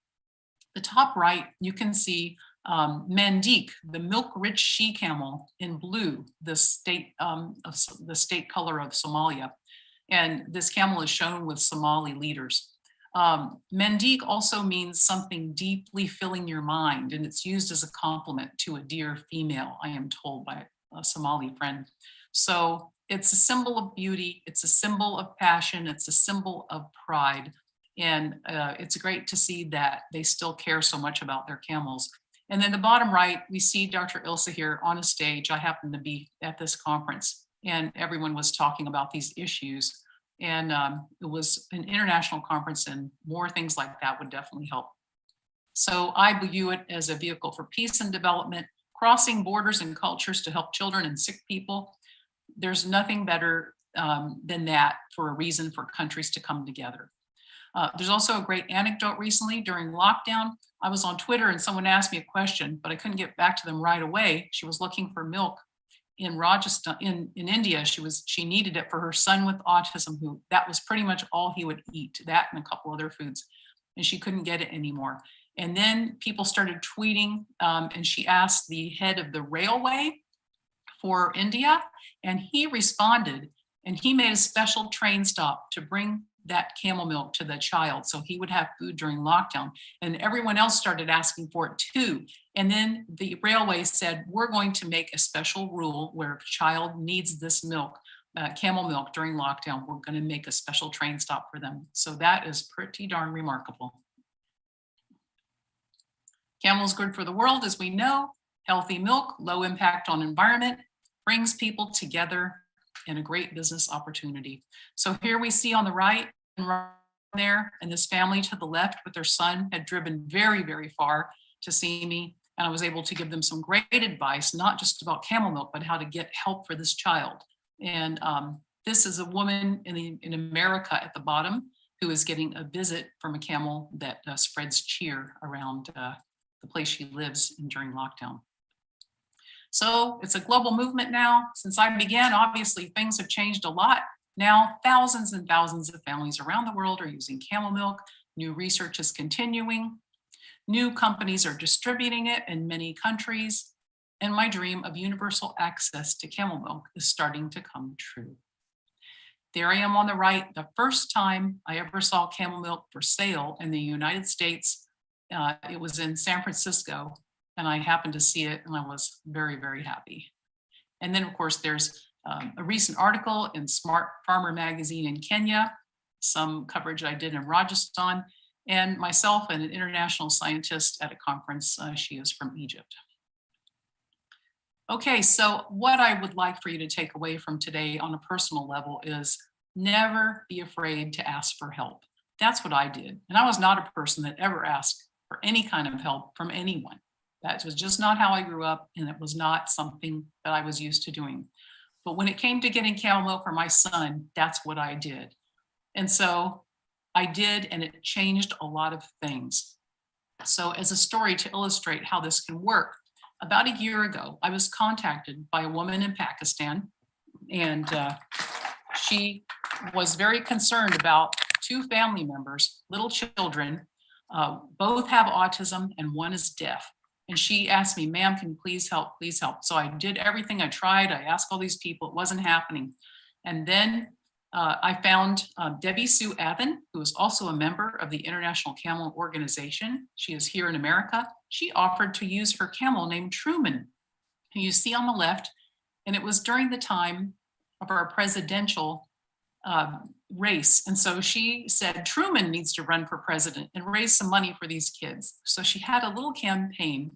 The top right, you can see Mandik, the milk-rich she-camel in blue, the state color of Somalia. And this camel is shown with Somali leaders. Mandik also means something deeply filling your mind, and it's used as a compliment to a dear female, I am told by a Somali friend. So it's a symbol of beauty, it's a symbol of passion, it's a symbol of pride. And it's great to see that they still care so much about their camels. And then the bottom right, we see Dr. Ilse here on a stage. I happened to be at this conference and everyone was talking about these issues. And it was an international conference and more things like that would definitely help. So I view it as a vehicle for peace and development, crossing borders and cultures to help children and sick people. There's nothing better than that for a reason for countries to come together. There's also a great anecdote recently during lockdown. I was on Twitter and someone asked me a question, but I couldn't get back to them right away. She was looking for milk in Rajasthan, in India. She needed it for her son with autism, who that was pretty much all he would eat, that and a couple other foods, and she couldn't get it anymore. And then people started tweeting, and she asked the head of the railway for India, and he responded, and he made a special train stop to bring that camel milk to the child so he would have food during lockdown. And everyone else started asking for it too. And then the railway said, we're going to make a special rule where if a child needs this milk, camel milk during lockdown, we're going to make a special train stop for them. So that is pretty darn remarkable. Camel is good for the world, as we know. Healthy milk, low impact on environment, brings people together, and a great business opportunity. So here we see on the right and right there, and this family to the left with their son had driven very, very far to see me. And I was able to give them some great advice, not just about camel milk, but how to get help for this child. And this is a woman in America at the bottom who is getting a visit from a camel that spreads cheer around the place she lives in during lockdown. So it's a global movement now. Since I began, obviously things have changed a lot. Now thousands and thousands of families around the world are using camel milk. New research is continuing. New companies are distributing it in many countries. And my dream of universal access to camel milk is starting to come true. There I am on the right. The first time I ever saw camel milk for sale in the United States, it was in San Francisco. And I happened to see it and I was very, very happy. And then of course, there's a recent article in Smart Farmer magazine in Kenya, some coverage I did in Rajasthan, and myself and an international scientist at a conference. She is from Egypt. Okay, so what I would like for you to take away from today on a personal level is never be afraid to ask for help. That's what I did. And I was not a person that ever asked for any kind of help from anyone. That was just not how I grew up, and it was not something that I was used to doing. But when it came to getting camel milk for my son, that's what I did. And so I did, and it changed a lot of things. So as a story to illustrate how this can work, about a year ago, I was contacted by a woman in Pakistan, and she was very concerned about two family members, little children, both have autism and one is deaf. And she asked me, ma'am, can you please help, please help? So I did everything I tried. I asked all these people, it wasn't happening. And then I found Debbie Sue Abbott, who is also a member of the International Camel Organization. She is here in America. She offered to use her camel named Truman, who you see on the left. And it was during the time of our presidential race. And so she said, Truman needs to run for president and raise some money for these kids. So she had a little campaign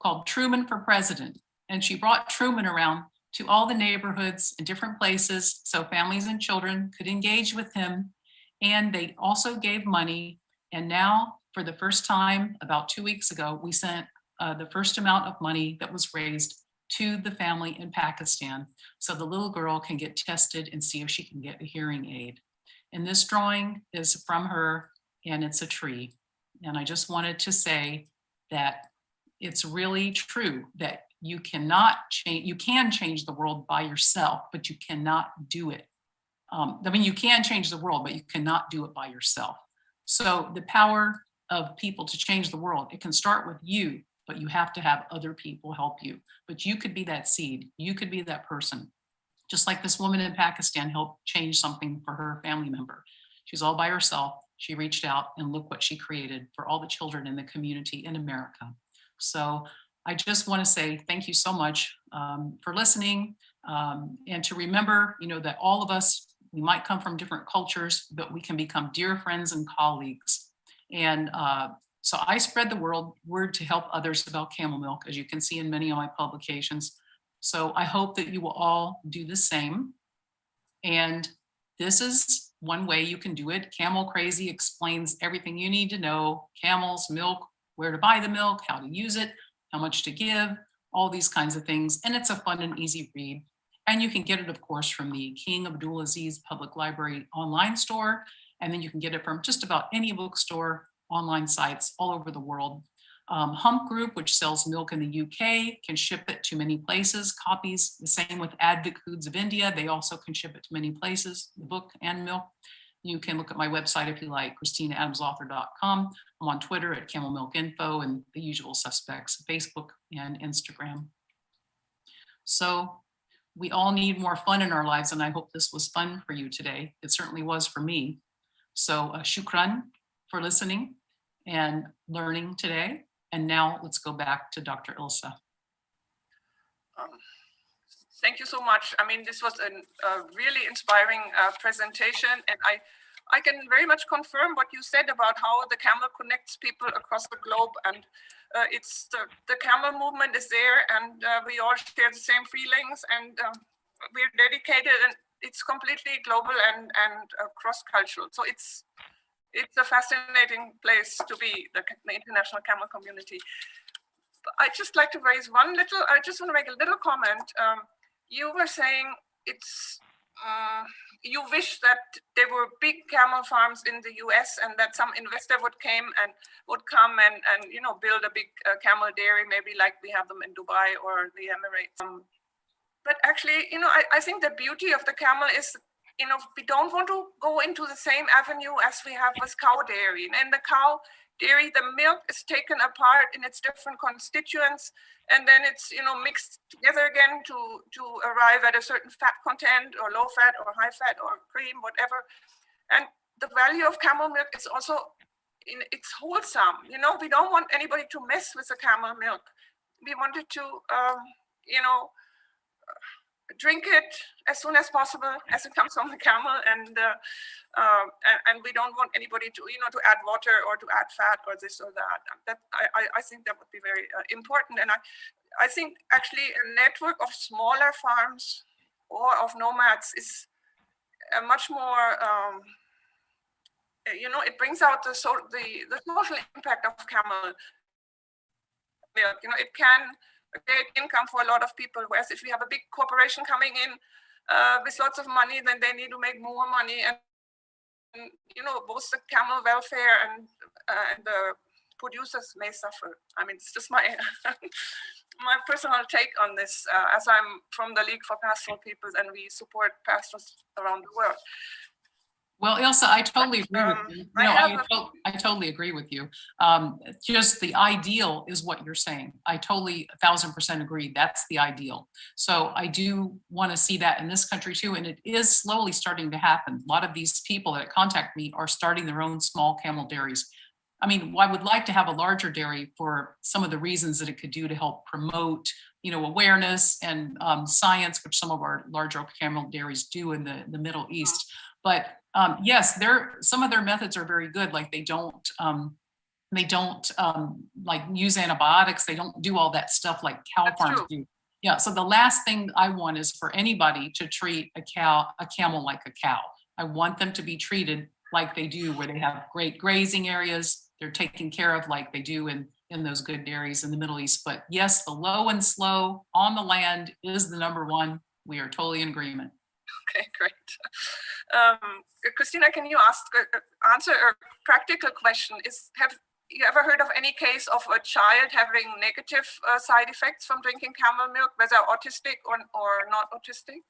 called Truman for President. And she brought Truman around to all the neighborhoods and different places so families and children could engage with him. And they also gave money. And now, for the first time, about 2 weeks ago, we sent the first amount of money that was raised to the family in Pakistan, so the little girl can get tested and see if she can get a hearing aid. And this drawing is from her, and it's a tree. And I just wanted to say that it's really true that you cannot change, you can change the world by yourself, but you cannot do it I mean, you can change the world, but you cannot do it by yourself. So the power of people to change the world, it can start with you, but you have to have other people help you. But you could be that seed. You could be that person. Just like this woman in Pakistan helped change something for her family member. She's all by herself. She reached out and look what she created for all the children in the community in America. So I just want to say thank you so much for listening, and to remember, that all of us, we might come from different cultures, but we can become dear friends and colleagues. And so I spread the word to help others about camel milk, as you can see in many of my publications. So I hope that you will all do the same. And this is one way you can do it. Camel Crazy explains everything you need to know: camels, milk, where to buy the milk, how to use it, how much to give, all these kinds of things. And it's a fun and easy read. And you can get it, of course, from the King Abdulaziz Public Library online store. And then you can get it from just about any bookstore, online sites all over the world. Hump Group, which sells milk in the UK, can ship it to many places. Copies, the same with Advik Foods of India. They also can ship it to many places, the book and milk. You can look at my website if you like, ChristinaAdamsAuthor.com. I'm on Twitter at Camel Milk Info, and the usual suspects, Facebook and Instagram. So we all need more fun in our lives, and I hope this was fun for you today. It certainly was for me. So shukran for listening and learning today. And now let's go back to Dr. Ilse. Thank you so much. I mean, this was a really inspiring presentation, and I can very much confirm what you said about how the camel connects people across the globe, and it's the camel movement is there, and we all share the same feelings, and we're dedicated, and it's completely global and cross-cultural. So it's a fascinating place to be, the international camel community. I'd just like to raise I just want to make a little comment. You were saying you wish that there were big camel farms in the US, and that some investor would come and build a big camel dairy, maybe like we have them in Dubai or the Emirates. But actually, I think the beauty of the camel is, we don't want to go into the same avenue as we have with cow dairy. And in the cow dairy, the milk is taken apart in its different constituents, and then it's mixed together again to arrive at a certain fat content, or low fat or high fat or cream, whatever. And the value of camel milk is also it's wholesome. We don't want anybody to mess with the camel milk. We wanted to drink it as soon as possible as it comes from the camel, and we don't want anybody to to add water or to add fat or this or that. I think that would be very important, and I think actually a network of smaller farms or of nomads is a much more it brings out the social impact of camel milk. It can create income for a lot of people, whereas if we have a big corporation coming in with lots of money, then they need to make more money, and both the camel welfare and the producers may suffer. I mean, it's just my my personal take on this, as I'm from the League for Pastoral Peoples, and we support pastors around the world. Well, Ilse, I totally agree with you. I totally agree with you. Just the ideal is what you're saying. I totally 1000% agree. That's the ideal. So I do want to see that in this country too. And it is slowly starting to happen. A lot of these people that contact me are starting their own small camel dairies. I mean, I would like to have a larger dairy for some of the reasons that it could do to help promote, awareness and science, which some of our larger camel dairies do in the Middle East. But yes, some of their methods are very good. Like they don't like use antibiotics. They don't do all that stuff like cow farms do. Yeah. So the last thing I want is for anybody to treat a camel like a cow. I want them to be treated like they do, where they have great grazing areas. They're taken care of like they do in those good dairies in the Middle East. But yes, the low and slow on the land is the number one. We are totally in agreement. Okay, great. Christina, can you answer a practical question? Have you ever heard of any case of a child having negative side effects from drinking camel milk, whether autistic or not autistic?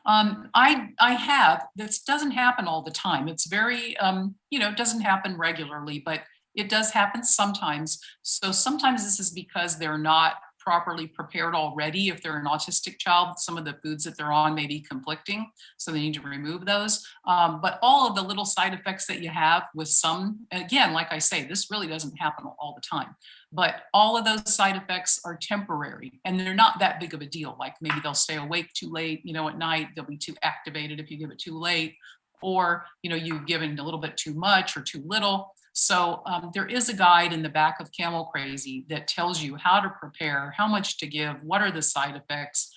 I have. This doesn't happen all the time. It's very, it doesn't happen regularly, but it does happen sometimes. So sometimes this is because they're not properly prepared already. If they're an autistic child, some of the foods that they're on may be conflicting, so they need to remove those. But all of the little side effects that you have with some, again, like I say, this really doesn't happen all the time, but all of those side effects are temporary and they're not that big of a deal. Like maybe they'll stay awake too late, at night, they'll be too activated if you give it too late, or, you've given a little bit too much or too little. So there is a guide in the back of Camel Crazy that tells you how to prepare, how much to give, what are the side effects,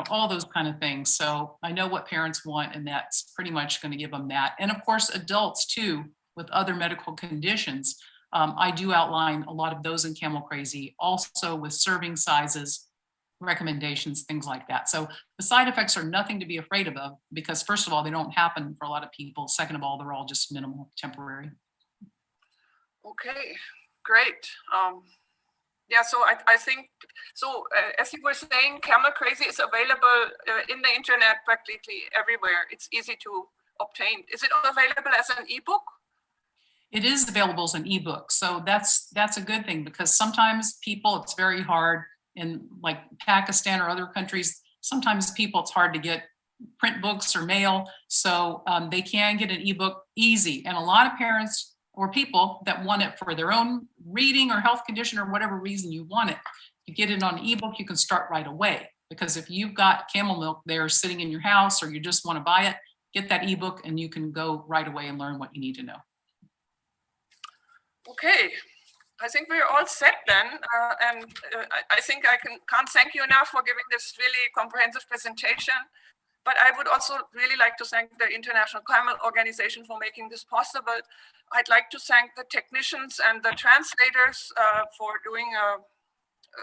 all those kind of things. So I know what parents want, and that's pretty much going to give them that. And of course, adults too, with other medical conditions. I do outline a lot of those in Camel Crazy, also with serving sizes, recommendations, things like that. So the side effects are nothing to be afraid of, because first of all, they don't happen for a lot of people. Second of all, they're all just minimal, temporary. Okay, great. Yeah, so I think, so as you were saying, Camel Crazy is available in the internet practically everywhere. It's easy to obtain. Is it available as an ebook? It is available as an ebook. So that's a good thing, because sometimes people, it's very hard in like Pakistan or other countries. Sometimes people, it's hard to get print books or mail. So they can get an ebook easy. And a lot of parents or people that want it for their own reading or health condition or whatever reason you want it, you get it on ebook, you can start right away. Because if you've got Camel Milk there sitting in your house, or you just want to buy it, get that ebook and you can go right away and learn what you need to know. Okay, I think we're all set then. I think I can't thank you enough for giving this really comprehensive presentation. But I would also really like to thank the International Camel Organization for making this possible. I'd like to thank the technicians and the translators for doing a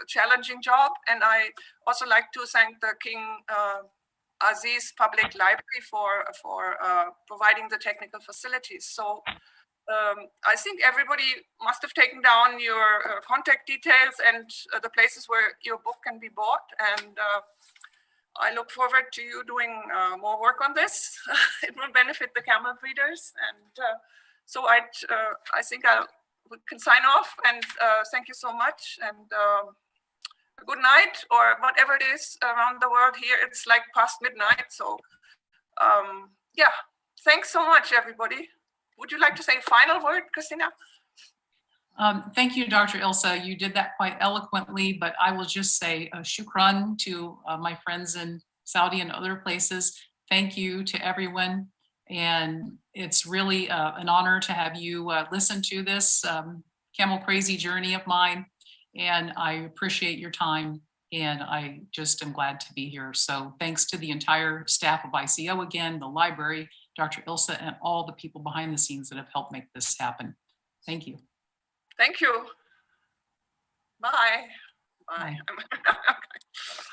challenging job. And I also like to thank the King Aziz Public Library for providing the technical facilities. So I think everybody must have taken down your contact details and the places where your book can be bought. And I look forward to you doing more work on this. It will benefit the camel breeders. And so I think we can sign off, and thank you so much. And good night, or whatever it is around the world. Here it's like past midnight. So yeah, thanks so much, everybody. Would you like to say a final word, Christina? Thank you, Dr. Ilse. You did that quite eloquently, but I will just say shukran to my friends in Saudi and other places. Thank you to everyone. And it's really an honor to have you listen to this Camel Crazy journey of mine. And I appreciate your time. And I just am glad to be here. So thanks to the entire staff of ICO again, the library, Dr. Ilse, and all the people behind the scenes that have helped make this happen. Thank you. Thank you. Bye. Bye. Bye.